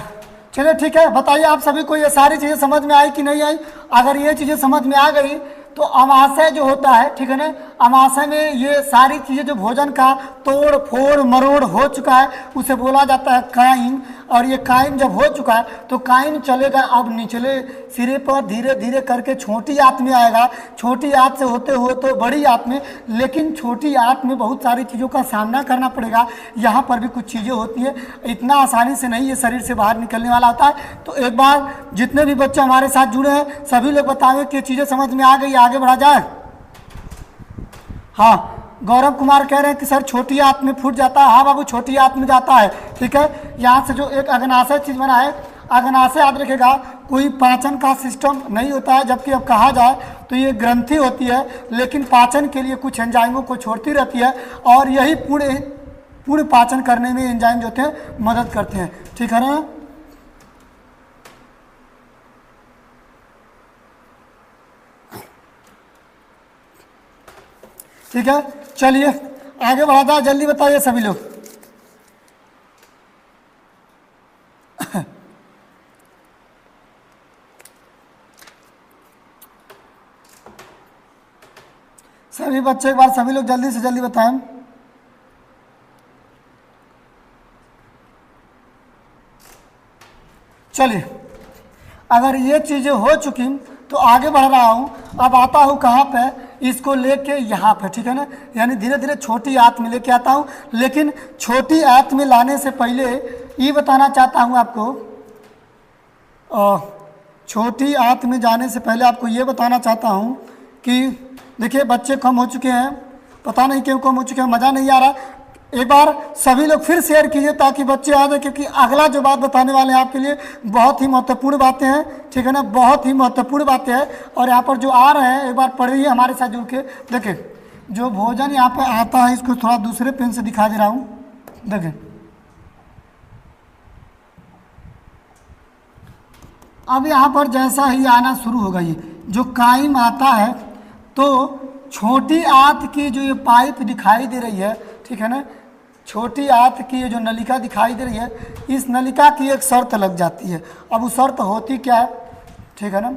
चलिए ठीक है, बताइए आप सभी को ये सारी चीज़ें समझ में आई कि नहीं आई। अगर ये चीज़ें समझ में आ गई तो अमाशय जो होता है, ठीक है ना, अमाशय में ये सारी चीज़ें जो भोजन का तोड़ फोड़ मरोड़ हो चुका है उसे बोला जाता है काइम। और ये काइम जब हो चुका है तो काइम चलेगा अब निचले सिरे पर, धीरे धीरे करके छोटी आंत में आएगा, छोटी आंत से होते हुए तो बड़ी आंत में। लेकिन छोटी आंत में बहुत सारी चीज़ों का सामना करना पड़ेगा, यहाँ पर भी कुछ चीज़ें होती हैं, इतना आसानी से नहीं ये शरीर से बाहर निकलने वाला होता है। तो एक बार जितने भी बच्चे हमारे साथ जुड़े हैं सभी लोग बताएंगे कि चीज़ें समझ में आ गई, आगे बढ़ा जाए। हाँ गौरव कुमार कह रहे हैं कि सर छोटी आंत में फूट जाता है। हाँ बाबू छोटी आंत में जाता है, ठीक है। यहाँ से जो एक अग्नाशय चीज़ बना है, अग्नाशय याद रखेगा कोई पाचन का सिस्टम नहीं होता है, जबकि अब कहा जाए तो ये ग्रंथि होती है, लेकिन पाचन के लिए कुछ एंजाइमों को छोड़ती रहती है और यही पूर्ण पाचन करने में एंजाइम जो थे मदद करते हैं, ठीक है ना। ठीक है चलिए आगे बढ़ा जाए, जल्दी बताइए सभी लोग। सभी बच्चे एक बार सभी लोग जल्दी से जल्दी बताएं। चलिए, अगर ये चीज़ें हो चुकी तो आगे बढ़ रहा हूँ। अब आता हूँ कहाँ पे, इसको लेके यहाँ पे, ठीक है ना। यानी धीरे धीरे छोटी आयत में लेके आता हूँ, लेकिन छोटी आयत में लाने से पहले ये बताना चाहता हूँ आपको, छोटी आयत में जाने से पहले आपको ये बताना चाहता हूँ कि देखिए बच्चे कम हो चुके हैं, पता नहीं क्यों कम हो चुके हैं, मज़ा नहीं आ रहा। एक बार सभी लोग फिर शेयर कीजिए ताकि बच्चे आ जाए, क्योंकि अगला जो बात बताने वाले हैं आपके लिए बहुत ही महत्वपूर्ण बातें हैं, ठीक है ना, बहुत ही महत्वपूर्ण बातें हैं। और यहाँ पर जो आ रहे हैं एक बार पढ़िए हमारे साथ जुड़ के। देखिए जो भोजन यहाँ पे आता है, इसको थोड़ा दूसरे पेन से दिखा दे रहा हूँ। देखिए अब यहाँ पर जैसा ही आना शुरू होगा, ये जो कायम आता है, तो छोटी आंत की जो ये पाइप दिखाई दे रही है, ठीक है ना, छोटी आंत की ये जो नलिका दिखाई दे रही है, इस नलिका की एक शर्त लग जाती है। अब वो शर्त होती क्या है, ठीक है ना,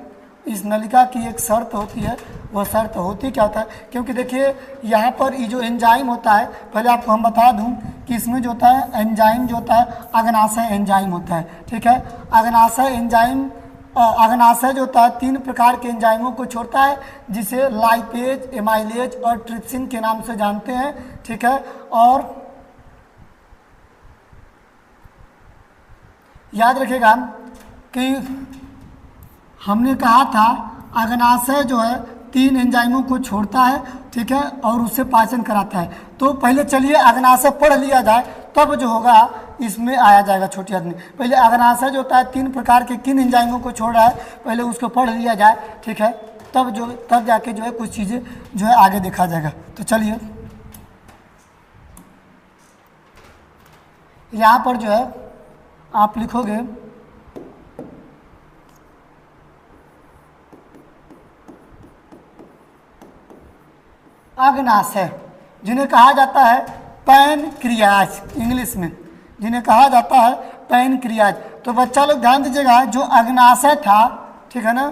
इस नलिका की एक शर्त होती है। वह शर्त होती क्या होता है, क्योंकि देखिए यहाँ पर ये जो एंजाइम होता है, पहले आपको हम बता दूं कि इसमें जो होता है एंजाइम जो होता है अग्नाशय एंजाइम होता है, ठीक है। अग्नाशय एंजाइम, अग्नाशय जो होता है 3 प्रकार के एंजाइमों को छोड़ता है, जिसे लाइपेज, एमाइलेज और ट्रिप्सिन के नाम से जानते हैं, ठीक है। और याद रखिएगा कि हमने कहा था अग्नाशय जो है 3 एंजाइमों को छोड़ता है, ठीक है, और उससे पाचन कराता है। तो पहले चलिए अग्नाशय पढ़ लिया जाए, तब जो होगा इसमें आया जाएगा छोटी आदमी। पहले अग्नाशय जो होता है 3 प्रकार के किन एंजाइमों को छोड़ रहा है, पहले उसको पढ़ लिया जाए, ठीक है, तब जाके जो है कुछ चीज़ें जो है आगे देखा जाएगा। तो चलिए यहाँ पर जो है आप लिखोगे अग्नाशय, जिन्हें कहा जाता है पैनक्रियाज इंग्लिश में, जिन्हें कहा जाता है पैनक्रियाज। तो बच्चा लोग ध्यान दीजिएगा, जो अग्नाशय था, ठीक है ना,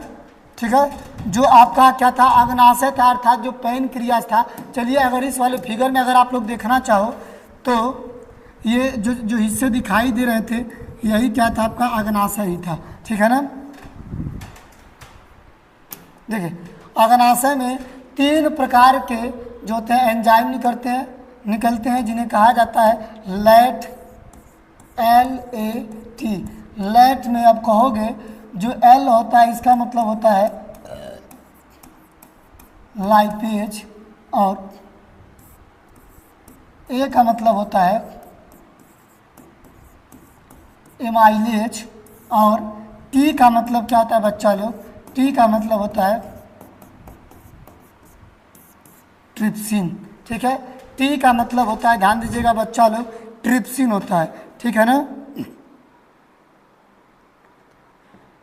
ठीक है, जो आपका क्या था अग्नाशय था, अर्थात जो पैनक्रियाज था। चलिए अगर इस वाले फिगर में अगर आप लोग देखना चाहो तो ये जो हिस्से दिखाई दे रहे थे, यही क्या था आपका अग्नाशय ही था, ठीक है ना। देखिए अग्नाशय में 3 प्रकार के जो होते हैं एंजाइम निकलते हैं, जिन्हें कहा जाता है लैट, LAT। लैट में आप कहोगे जो L होता है इसका मतलब होता है लाइपेज, और A का मतलब होता है एमाइलेज, और T का मतलब क्या होता है बच्चा लोग, T का मतलब होता है ट्रिप्सिन, ठीक है। T का मतलब होता है, ध्यान दीजिएगा बच्चा लोग, ट्रिप्सिन होता है, ठीक है ना।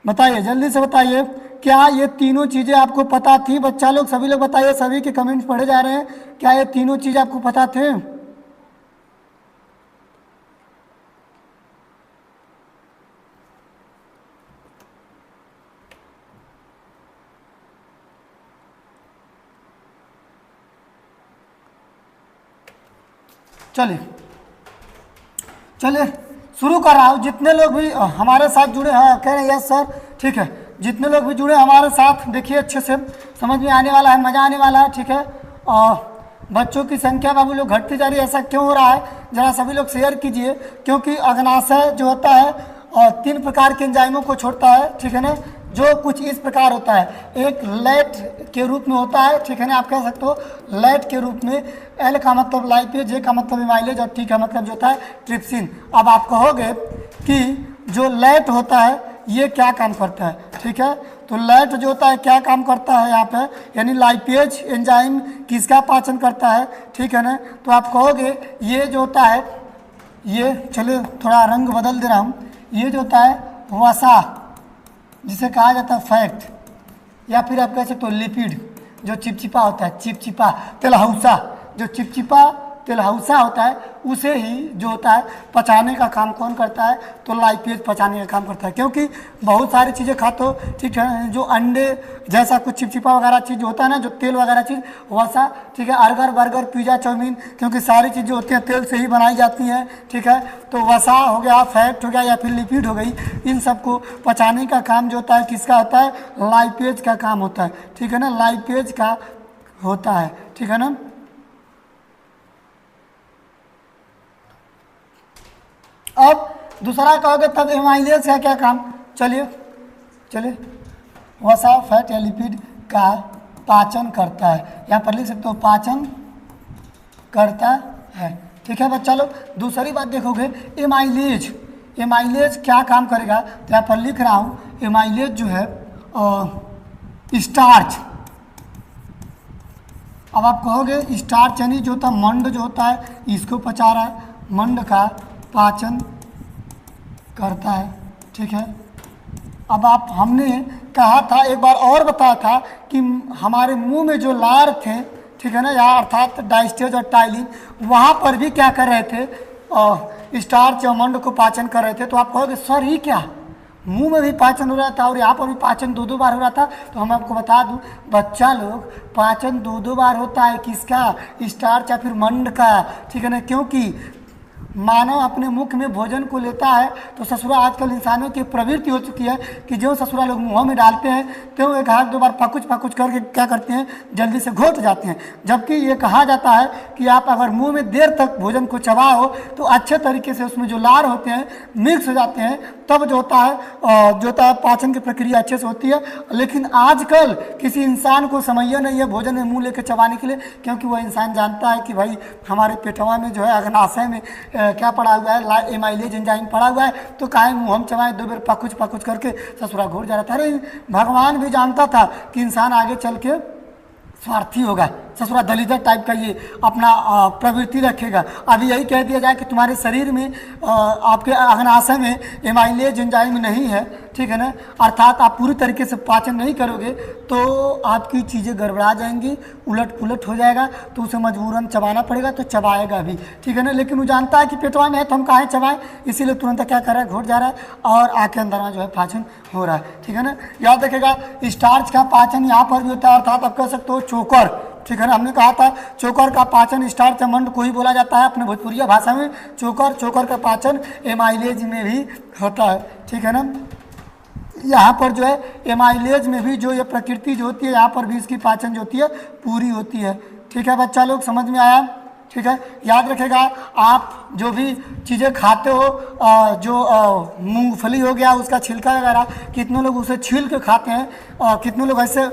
बताइए जल्दी से बताइए, क्या ये तीनों चीज़ें आपको पता थी बच्चा लोग? सभी लोग बताइए, सभी के कमेंट्स पढ़े जा रहे हैं, क्या ये तीनों चीज़ आपको पता थे? चलिए शुरू कर रहा हूँ। जितने लोग भी हमारे साथ जुड़े हैं कह रहे हैं यस सर, ठीक है, जितने लोग भी जुड़े हमारे साथ देखिए अच्छे से समझ में आने वाला है, मज़ा आने वाला है, ठीक है। और बच्चों की संख्या बाबू लोग घटती जा रही है, ऐसा क्यों हो रहा है, ज़रा सभी लोग शेयर कीजिए। क्योंकि अग्नाशय जो होता है और 3 प्रकार के एंजाइमों को छोड़ता है, ठीक है ना, जो कुछ इस प्रकार होता है, एक लैट के रूप में होता है, ठीक है ना, आप कह सकते हो लैट के रूप में। L का मतलब लाइपेज, J का मतलब एमाइलेज, और T का मतलब जो होता है ट्रिप्सिन। अब आप कहोगे कि जो लैट होता है ये क्या काम करता है, ठीक है। तो लैट जो होता है क्या काम करता है यहाँ पे, यानी लाइपेज एंजाइम किसका पाचन करता है, ठीक है ना। तो आप कहोगे ये जो होता है, ये चलिए थोड़ा रंग बदल दे रहा हूँ, ये जो होता है वसा, जिसे कहा जाता है फैट, या फिर आप कह सकते हो लिपिड, जो चिपचिपा होता है, चिपचिपा तेलहौसा, जो चिपचिपा तेलहौसा होता है उसे ही जो होता है पचाने का काम कौन करता है, तो लाइपेज पचाने का काम करता है। क्योंकि बहुत सारी चीज़ें खाते हो, ठीक है, जो अंडे जैसा कुछ चिपचिपा वगैरह चीज़ होता है ना, जो तेल वगैरह चीज़ वैसा, ठीक है, अर्गर बर्गर पिज़्ज़ा चाउमीन, क्योंकि सारी चीज़ें होती हैं तेल से ही बनाई जाती हैं, ठीक है, तो वसा हो गया, फैट हो गया या फिर लिपिड हो गई, इन सबको पचाने का काम जो होता है किसका होता है, लाइपेज का काम होता है, ठीक है ना, लाइपेज का होता है, ठीक है ना। अब दूसरा कहोगे तब एमाइलेज का क्या काम, चलिए वसा फैट या लिपिड का पाचन करता है, यहाँ पर लिख सकते हो पाचन करता है, ठीक है बच्चा लोग। दूसरी बात देखोगे एमाइलेज क्या काम करेगा, तो यहाँ पर लिख रहा हूँ एमाइलेज जो है स्टार्च। अब आप कहोगे स्टार्च यानी जो होता है मंड जो होता है इसको पचा रहा है, मंड का पाचन करता है, ठीक है। अब आप हमने कहा था एक बार और बताया था कि हमारे मुंह में जो लार थे, ठीक है ना, या अर्थात डाइस्टेज और टाइलिन, वहाँ पर भी क्या कर रहे थे, स्टार्च और मंड को पाचन कर रहे थे। तो आप कहोगे सर ये क्या, मुंह में भी पाचन हो रहा था और यहाँ पर भी पाचन दो बार हो रहा था। तो हम आपको बता दूं बच्चा लोग, पाचन दो बार होता है किसका, स्टार्च या फिर मंड का, ठीक है ना। क्योंकि मानव अपने मुख में भोजन को लेता है तो ससुरा आजकल इंसानों की प्रवृत्ति हो चुकी है कि जो ससुरा लोग मुंह में डालते हैं तो एक हाथ दो बार पकुच करके क्या करते हैं, जल्दी से घोट जाते हैं। जबकि ये कहा जाता है कि आप अगर मुंह में देर तक भोजन को चबाओ तो अच्छे तरीके से उसमें जो लार होते हैं मिक्स हो जाते हैं, तब जो होता है पाचन की प्रक्रिया अच्छे से होती है। लेकिन आजकल किसी इंसान को समझ नहीं है भोजन में मुँह लेकर चबाने के लिए, क्योंकि वह इंसान जानता है कि भाई हमारे पेटवा में जो है अग्नाशय में क्या पड़ा हुआ है, एमाइलेज एंजाइम पड़ा हुआ है, तो काहे मुँह हम चबाएं, दो बार पकुच करके ससुरा घोट जा रहा था। अरे भगवान भी जानता था कि इंसान आगे चल के स्वार्थी होगा, ससुरा दलिदर टाइप का ये अपना प्रवृत्ति रखेगा। अभी यही कह दिया जाए कि तुम्हारे शरीर में आपके अग्नाशय में एमाइलेज एंजाइम नहीं है, ठीक है ना, अर्थात आप पूरी तरीके से पाचन नहीं करोगे तो आपकी चीज़ें गड़बड़ा जाएंगी, उलट पुलट हो जाएगा, तो उसे मजबूरन चबाना पड़ेगा, तो चबाएगा भी, ठीक है ना। लेकिन वो जानता है कि पेटवा में है तो हम काहे चबाएं, इसीलिए तुरंत क्या कर रहा है, घोट जा रहा है और आँख के अंदर में जो है पाचन हो रहा है, ठीक है ना। याद रखेगा स्टार्च का पाचन यहाँ पर भी होता है, अर्थात आप कह सकते हो चोकर, ठीक है ना। हमने कहा था चोकर का पाचन स्टार्च या मंड को ही बोला जाता है अपने भोजपुरिया भाषा में, चोकर का पाचन एमाइलेज में भी होता है, ठीक है ना। यहाँ पर जो है एमाइलेज में भी जो ये प्रकृति जो होती है यहाँ पर भी इसकी पाचन जो होती है पूरी होती है, ठीक है बच्चा लोग, समझ में आया, ठीक है। याद रखेगा आप जो भी चीज़ें खाते हो, जो मूंगफली हो गया उसका छिलका वगैरह, कितने लोग उसे छील के खाते हैं, कितने लोग ऐसे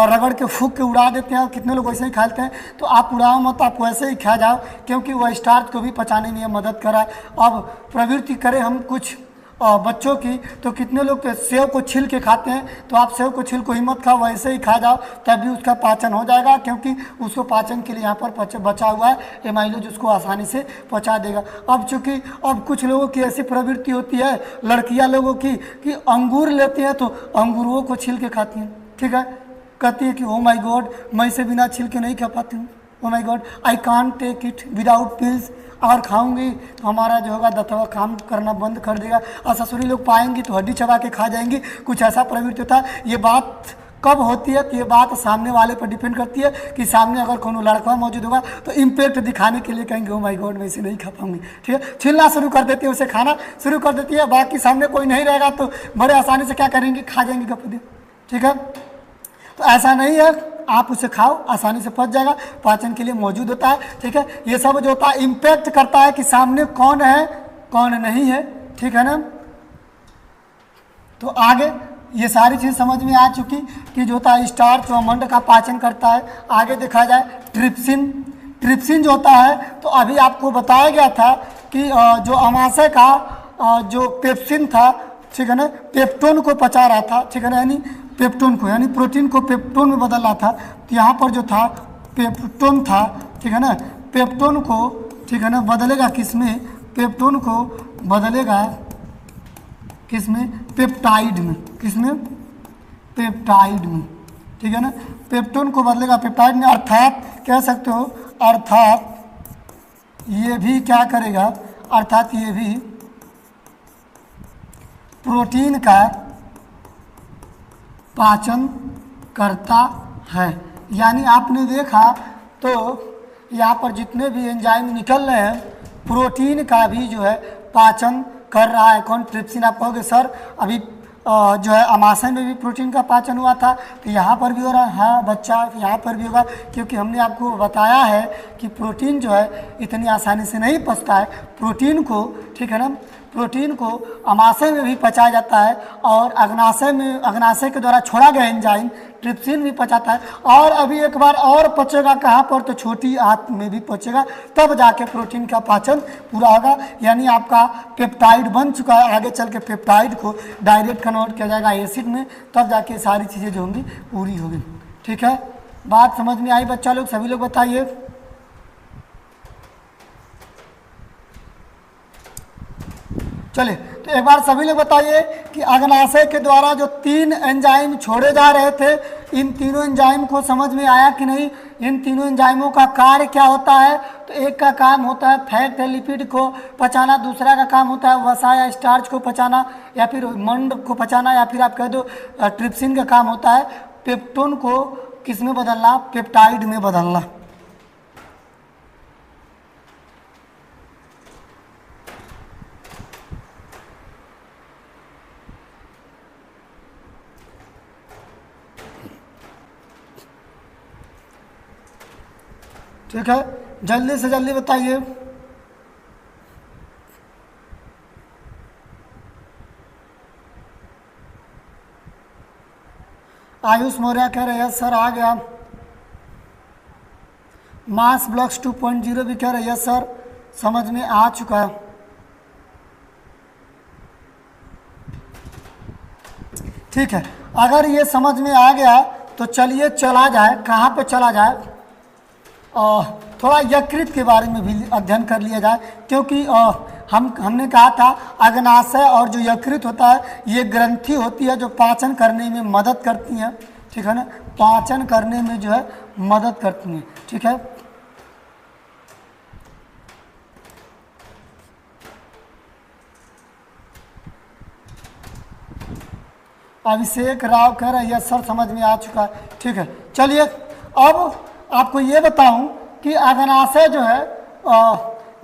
रगड़ के फूक के उड़ा देते हैं, और कितने लोग वैसे ही खाते हैं। तो आप उड़ाओ मत, आप वैसे ही खा जाओ, क्योंकि वह स्टार्च को भी पचाने में मदद कर रहा है। अब प्रवृत्ति करें हम कुछ बच्चों की, तो कितने लोग सेव को छील के खाते हैं, तो आप सेव को छील को ही मत खाओ, वैसे ही खा जाओ, तभी उसका पाचन हो जाएगा, क्योंकि उसको पाचन के लिए यहाँ पर बचा हुआ है एमाइलेज, उसको आसानी से पचा देगा। अब चूँकि अब कुछ लोगों की ऐसी प्रवृत्ति होती है, लड़कियाँ लोगों की, कि अंगूर लेती हैं तो अंगूरों को छील के खाती हैं, ठीक है, कहती है कि ओ माई गॉड मैं इसे बिना छील के नहीं खा पाती हूँ, oh my god I can't take it without pills, अगर खाऊंगी तो हमारा जो होगा दतवा काम करना बंद कर देगा, और ससुरी लोग पाएंगी तो हड्डी चबा के खा जाएंगी, कुछ ऐसा प्रवृत्ति होता है। ये बात कब होती है, तो ये बात सामने वाले पर डिपेंड करती है कि सामने अगर कोनो लड़का मौजूद होगा तो इम्पैक्ट दिखाने के लिए कहेंगे ओ माय गॉड मैं इसे नहीं खा पाऊंगी, ठीक है, छीलना शुरू कर देती है, उसे खाना शुरू कर देती है, बाकी सामने कोई नहीं रहेगा तो बड़े आसानी से क्या करेंगे, खा जाएंगे गप, ठीक है। तो ऐसा नहीं है, आप उसे खाओ, आसानी से पच जाएगा, पाचन के लिए मौजूद होता है, ठीक है। ये सब जो होता है इम्पैक्ट करता है कि सामने कौन है कौन नहीं है, ठीक है ना। तो आगे ये सारी चीज़ समझ में आ चुकी कि जो होता है स्टार्च और मंड का पाचन करता है। आगे देखा जाए ट्रिप्सिन जो होता है, तो अभी आपको बताया गया था कि जो अमाशय का जो पेप्सिन था, ठीक है ना, पेप्टोन को पचा रहा था, ठीक है ना, यानी पेप्टोन को, यानी प्रोटीन को पेप्टोन में बदल रहा था। तो यहाँ पर जो था पेप्टोन था, ठीक है ना, पेप्टोन को, ठीक है ना, बदलेगा किसमें, पेप्टोन को बदलेगा किसमें, पेप्टाइड में, किसमें, पेप्टाइड में, ठीक है ना, पेप्टोन को बदलेगा पेप्टाइड में, अर्थात कह सकते हो, अर्थात ये भी क्या करेगा, अर्थात ये भी प्रोटीन का पाचन करता है। यानी आपने देखा तो यहाँ पर जितने भी एंजाइम निकल रहे हैं प्रोटीन का भी जो है पाचन कर रहा है। कौन? ट्रिप्सिन। आप कहोगे सर अभी जो है अमाशय में भी प्रोटीन का पाचन हुआ था, तो यहाँ पर भी हो रहा है। हाँ बच्चा, यहाँ पर भी होगा, क्योंकि हमने आपको बताया है कि प्रोटीन जो है इतनी आसानी से नहीं पचता है। प्रोटीन को, ठीक है ना, प्रोटीन को अमाशय में भी पचाया जाता है और अग्नाशय के द्वारा छोड़ा गया एंजाइम ट्रिप्सिन भी पचाता है। और अभी एक बार और पचेगा कहाँ पर? तो छोटी आंत में भी पचेगा, तब जाके प्रोटीन का पाचन पूरा होगा। यानी आपका पेप्टाइड बन चुका है, आगे चल के पेप्टाइड को डायरेक्ट कन्वर्ट किया जाएगा एसिड में, तब जाके सारी चीज़ें जो होंगी पूरी होगी। ठीक है, बात समझ में आई बच्चा लोग? सभी लोग बताइए। चलिए, तो एक बार सभी लोग बताइए कि अग्नाशय के द्वारा जो 3 एंजाइम छोड़े जा रहे थे, इन तीनों एंजाइम को समझ में आया कि नहीं? इन तीनों एंजाइमों का कार्य क्या होता है? तो एक का काम होता है फैट या लिपिड को पचाना, दूसरा का काम होता है वसा या स्टार्च को पचाना, या फिर मंड को पचाना, या फिर आप कह दो ट्रिप्सिन का काम होता है पेप्टोन को किस में बदलना? पेप्टाइड में बदलना। ठीक है, जल्दी से जल्दी बताइए। आयुष मौर्य कह रहे हैं सर आ गया। मास ब्लॉक्स 2.0 भी कह रही है सर समझ में आ चुका है। ठीक है, अगर ये समझ में आ गया तो चलिए चला जाए, कहाँ पे चला जाए? थोड़ा यकृत के बारे में भी अध्ययन कर लिया जाए, क्योंकि हमने कहा था अग्नाशय और जो यकृत होता है ये ग्रंथि होती है जो पाचन करने में मदद करती हैं। ठीक है ना, पाचन करने में जो है मदद करती हैं। ठीक है, अभिषेक राव कह रहे हैं सर समझ में आ चुका है। ठीक है, चलिए अब आपको ये बताऊं कि अग्नाशय जो है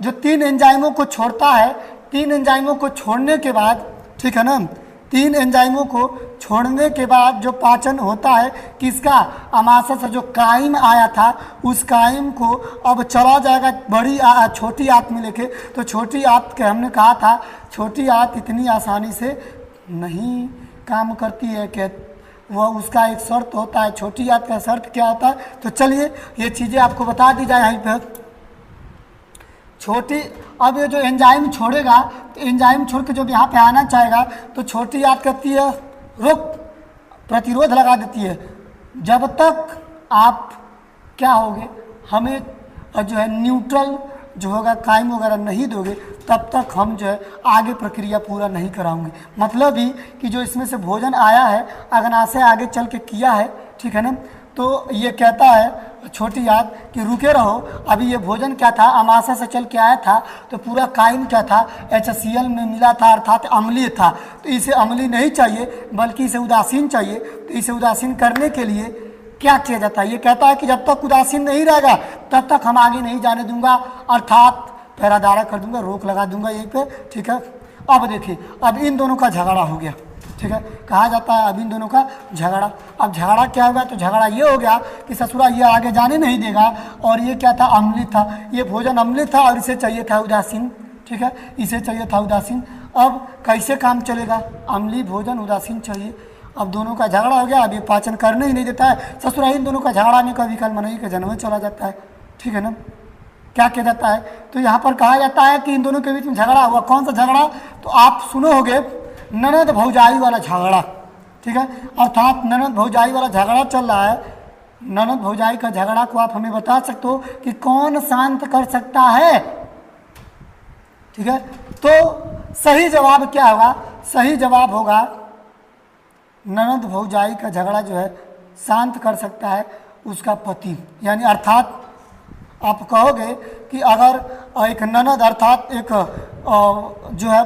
जो 3 एंजाइमों को छोड़ता है, 3 एंजाइमों को छोड़ने के बाद, ठीक है ना, 3 एंजाइमों को छोड़ने के बाद जो पाचन होता है किसका? अमाशय से जो काइम आया था उस काइम को अब चला जाएगा बड़ी छोटी आंत में लेके। तो छोटी आंत के हमने कहा था छोटी आंत इतनी आसानी से नहीं काम करती है कि वह उसका एक शर्त होता है। छोटी आंत का शर्त क्या होता है? तो चलिए ये चीज़ें आपको बता दी जाए यहीं पर। छोटी, अब ये जो एंजाइम छोड़ेगा तो एंजाइम छोड़ के जब यहाँ पे आना चाहेगा तो छोटी आंत कहती है रुक, प्रतिरोध लगा देती है। जब तक आप क्या होगे, हमें जो है न्यूट्रल जो होगा काइम वगैरह नहीं दोगे तब तक हम जो है आगे प्रक्रिया पूरा नहीं कराऊंगे। मतलब ही कि जो इसमें से भोजन आया है अग्नाशय आगे चल के किया है, ठीक है ना, तो ये कहता है छोटी आंत कि रुके रहो, अभी ये भोजन क्या था? अमाशय से चल के आया था, तो पूरा काइम क्या था? HCl में मिला था, अर्थात अम्लीय था। तो इसे अम्लीय नहीं चाहिए बल्कि इसे उदासीन चाहिए। तो इसे उदासीन करने के लिए क्या किया जाता है? ये कहता है कि जब तक उदासीन नहीं रहेगा तब तक हम आगे नहीं जाने दूंगा, अर्थात पैरादारा कर दूंगा, रोक लगा दूंगा यहीं पे। ठीक है, अब देखिए अब इन दोनों का झगड़ा हो गया। ठीक है, कहा जाता है अब इन दोनों का झगड़ा। अब झगड़ा क्या होगा? तो झगड़ा ये हो गया कि ससुरा ये आगे जाने नहीं देगा, और ये क्या था? अम्लीय था, ये भोजन अम्लीय था और इसे चाहिए था उदासीन। ठीक है, इसे चाहिए था उदासीन। अब कैसे काम चलेगा? अम्लीय भोजन उदासीन चाहिए। अब दोनों का झगड़ा हो गया, अब ये पाचन करने ही नहीं देता है। ससुरा इन दोनों का झगड़ा में कभी कल मनई का जन्म चला जाता है। ठीक है ना, क्या किया जाता है? तो यहाँ पर कहा जाता है कि इन दोनों के बीच में झगड़ा हुआ। कौन सा झगड़ा? तो आप सुनो होगे, ननद भौजाई वाला झगड़ा। ठीक है, अर्थात ननद भौजाई वाला झगड़ा चल रहा है। ननद भौजाई का झगड़ा को आप हमें बता सकते हो कि कौन शांत कर सकता है? ठीक है, तो सही जवाब क्या होगा? सही जवाब होगा ननद भौजाई का झगड़ा जो है शांत कर सकता है उसका पति, यानी अर्थात आप कहोगे कि अगर एक ननद अर्थात एक जो है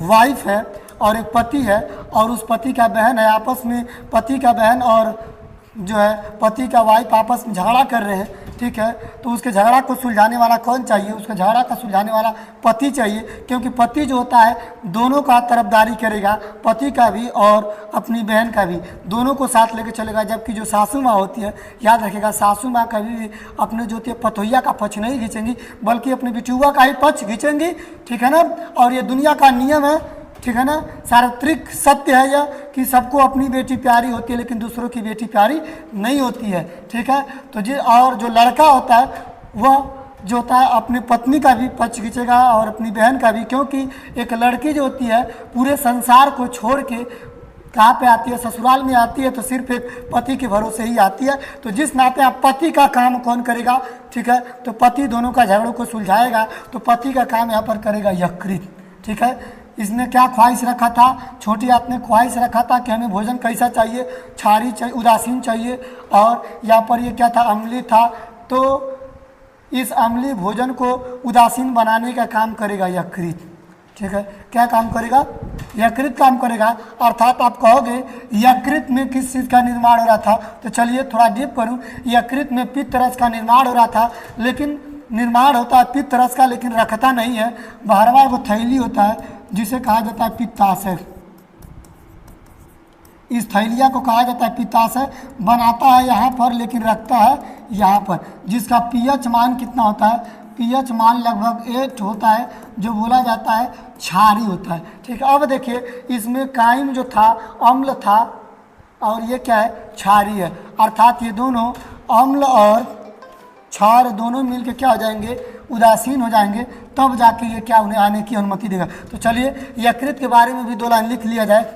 वाइफ है और एक पति है और उस पति का बहन है, आपस में पति का बहन और जो है पति का वाइफ आपस में झगड़ा कर रहे हैं, ठीक है, तो उसके झगड़ा को सुलझाने वाला कौन चाहिए? उसके झगड़ा का सुलझाने वाला पति चाहिए, क्योंकि पति जो होता है दोनों का तरफदारी करेगा, पति का भी और अपनी बहन का भी, दोनों को साथ लेकर चलेगा। जबकि जो सासू माँ होती है, याद रखिएगा, सासू माँ कभी भी अपने जो होती है पतोहिया का पक्ष नहीं खींचेंगी, बल्कि अपने बिटियुआ का ही पक्ष खींचेंगी, ठीक है ना। और ये दुनिया का नियम है, ठीक है ना, सार्वत्रिक सत्य है यह कि सबको अपनी बेटी प्यारी होती है लेकिन दूसरों की बेटी प्यारी नहीं होती है, ठीक है। तो और जो लड़का होता है वह जो होता है अपनी पत्नी का भी पक्ष खींचेगा और अपनी बहन का भी, क्योंकि एक लड़की जो होती है पूरे संसार को छोड़ के कहाँ पे आती है? ससुराल में आती है, तो सिर्फ एक पति के भरोसे ही आती है। तो जिस नाते आप पति का काम कौन करेगा, ठीक है, तो पति दोनों का झगड़ों को सुलझाएगा, तो पति का काम यहाँ पर करेगा यकृत, ठीक है। इसने क्या ख्वाहिश रखा था? छोटी आपने ख्वाहिश रखा था कि हमें भोजन कैसा चाहिए, क्षारी चाहिए, उदासीन चाहिए, और यहाँ पर ये क्या था? अम्लीय था। तो इस अम्लीय भोजन को उदासीन बनाने का काम करेगा यकृत, ठीक है। क्या काम करेगा? यकृत काम करेगा। अर्थात आप कहोगे यकृत में किस चीज़ का निर्माण हो रहा था? तो चलिए थोड़ा डीप करूँ। यकृत में पित्त रस का निर्माण हो रहा था, लेकिन निर्माण होता है पित्त रस का, लेकिन रखता नहीं है। बाहरवा वो थैली होता है जिसे कहा जाता है पित्ताशय। इस थैलिया को कहा जाता है पित्ताशय। बनाता है यहाँ पर लेकिन रखता है यहाँ पर, जिसका पीएच मान कितना होता है? पीएच मान लगभग 8 होता है, जो बोला जाता है क्षारी होता है, ठीक है। अब देखिए इसमें काइम जो था अम्ल था और ये क्या है? क्षारी है। अर्थात ये दोनों अम्ल और क्षार दोनों मिलकर क्या हो जाएंगे? उदासीन हो जाएंगे, तब जाके ये क्या उन्हें आने की अनुमति देगा। तो चलिए यकृत के बारे में भी 2 लाइन लिख लिया जाए।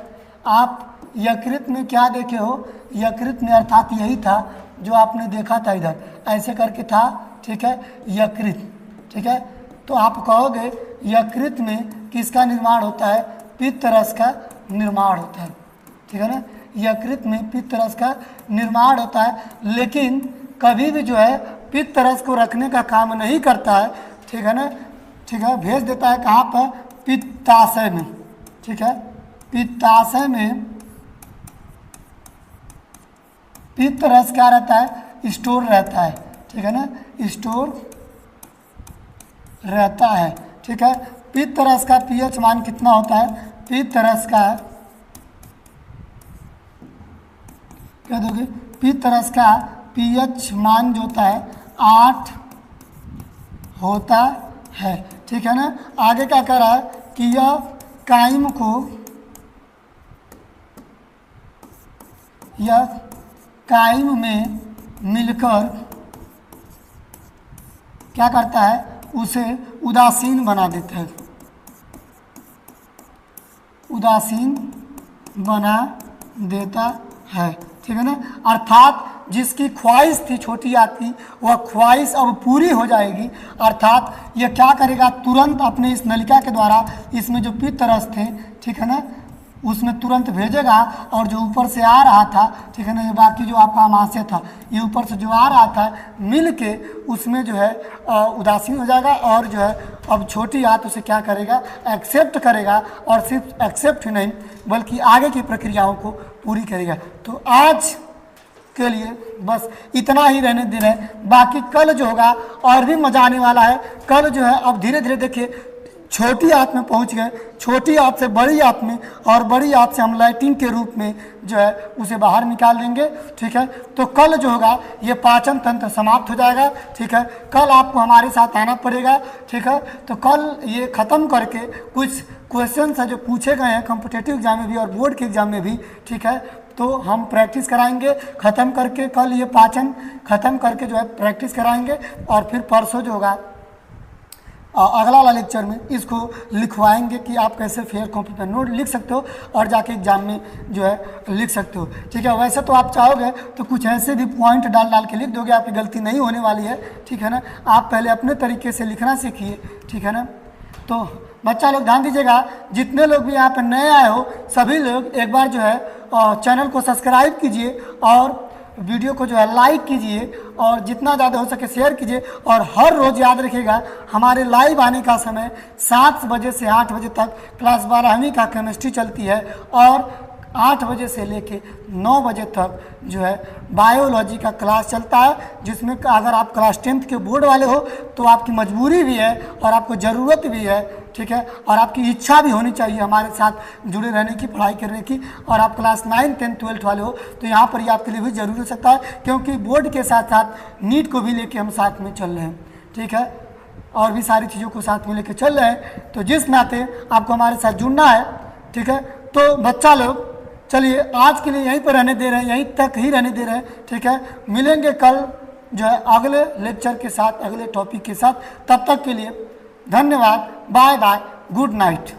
आप यकृत में क्या देखे हो? यकृत में अर्थात यही था जो आपने देखा था, इधर ऐसे करके था, ठीक है, यकृत, ठीक है। तो आप कहोगे यकृत में किसका निर्माण होता है? पित्त रस का निर्माण होता है, ठीक है ना। यकृत में पित्त रस का निर्माण होता है, लेकिन कभी भी जो है पित्त रस को रखने का काम नहीं करता है, ठीक है ना, ठीक है। भेज देता है कहाँ पर? पित्ताशय में, ठीक है। पित्ताशय में पित्त रस क्या रहता है? स्टोर रहता है, ठीक है ना, स्टोर रहता है, ठीक है। पित्त रस का पीएच मान कितना होता है? पित्त रस का क्या दोगे? पित्त रस का पीएच मान जो होता है 8 होता है, ठीक है ना। आगे क्या कह रहा है कि यह काइम को, यह काइम में मिलकर क्या करता है? उसे उदासीन बना देता है, उदासीन बना देता है, ठीक है ना। अर्थात जिसकी ख्वाहिश थी छोटी आती, वह ख्वाहिश अब पूरी हो जाएगी। अर्थात यह क्या करेगा? तुरंत अपने इस नलिका के द्वारा इसमें जो पित्त रस थे, ठीक है ना, उसमें तुरंत भेजेगा, और जो ऊपर से आ रहा था, ठीक है ना, ये बाकी जो आपका आमाशय था, ये ऊपर से जो आ रहा था मिल के उसमें जो है उदासीन हो जाएगा, और जो है अब छोटी आंत उसे क्या करेगा? एक्सेप्ट करेगा, और सिर्फ एक्सेप्ट ही नहीं बल्कि आगे की प्रक्रियाओं को पूरी करेगा। तो आज के लिए बस इतना ही रहने दे रहे हैं, बाकी कल जो होगा और भी मजा आने वाला है। कल जो है अब धीरे धीरे देखिए छोटी आंत में पहुंच गए, छोटी आंत से बड़ी आंत में, और बड़ी आंत से हम लाइटिंग के रूप में जो है उसे बाहर निकाल देंगे, ठीक है। तो कल जो होगा ये पाचन तंत्र समाप्त हो जाएगा, ठीक है। कल आपको हमारे साथ आना पड़ेगा, ठीक है। तो कल ये ख़त्म करके कुछ क्वेश्चन है जो पूछे गए हैं कॉम्पिटिटिव एग्जाम में भी और बोर्ड के एग्जाम में भी, ठीक है, तो हम प्रैक्टिस कराएंगे। ख़त्म करके कल ये पाचन ख़त्म करके जो है प्रैक्टिस कराएंगे, और फिर परसों जो होगा अगला वाला लेक्चर में इसको लिखवाएंगे कि आप कैसे फेयर कॉपी पर नोट लिख सकते हो और जाके एग्जाम में जो है लिख सकते हो, ठीक है। वैसे तो आप चाहोगे तो कुछ ऐसे भी पॉइंट डाल डाल के लिख दोगे, आपकी गलती नहीं होने वाली है, ठीक है ना। आप पहले अपने तरीके से लिखना सीखिए, ठीक है ना। तो बच्चा लोग ध्यान दीजिएगा, जितने लोग भी यहाँ पर नए आए हो सभी लोग एक बार जो है चैनल को सब्सक्राइब कीजिए और वीडियो को जो है लाइक कीजिए और जितना ज़्यादा हो सके शेयर कीजिए। और हर रोज़ याद रखिएगा हमारे लाइव आने का समय 7 बजे से 8 बजे तक क्लास 12वीं का केमिस्ट्री चलती है और 8 बजे से लेके 9 बजे तक जो है बायोलॉजी का क्लास चलता है, जिसमें अगर आप क्लास 10th के बोर्ड वाले हो तो आपकी मजबूरी भी है और आपको ज़रूरत भी है, ठीक है, और आपकी इच्छा भी होनी चाहिए हमारे साथ जुड़े रहने की, पढ़ाई करने की। और आप क्लास 9, 10, 12 वाले हो तो यहाँ पर ये आपके लिए भी ज़रूरी हो सकता है, क्योंकि बोर्ड के साथ साथ नीट को भी लेके हम साथ में चल रहे हैं, ठीक है, और भी सारी चीज़ों को साथ में लेके चल रहे हैं। तो जिस नाते आपको हमारे साथ जुड़ना है, ठीक है। तो बच्चा लोग चलिए आज के लिए यहीं पर रहने दे रहे हैं, यहीं तक ही रहने दे रहे हैं, ठीक है। मिलेंगे कल जो है अगले लेक्चर के साथ, अगले टॉपिक के साथ। तब तक के लिए धन्यवाद, बाय बाय, गुड नाइट।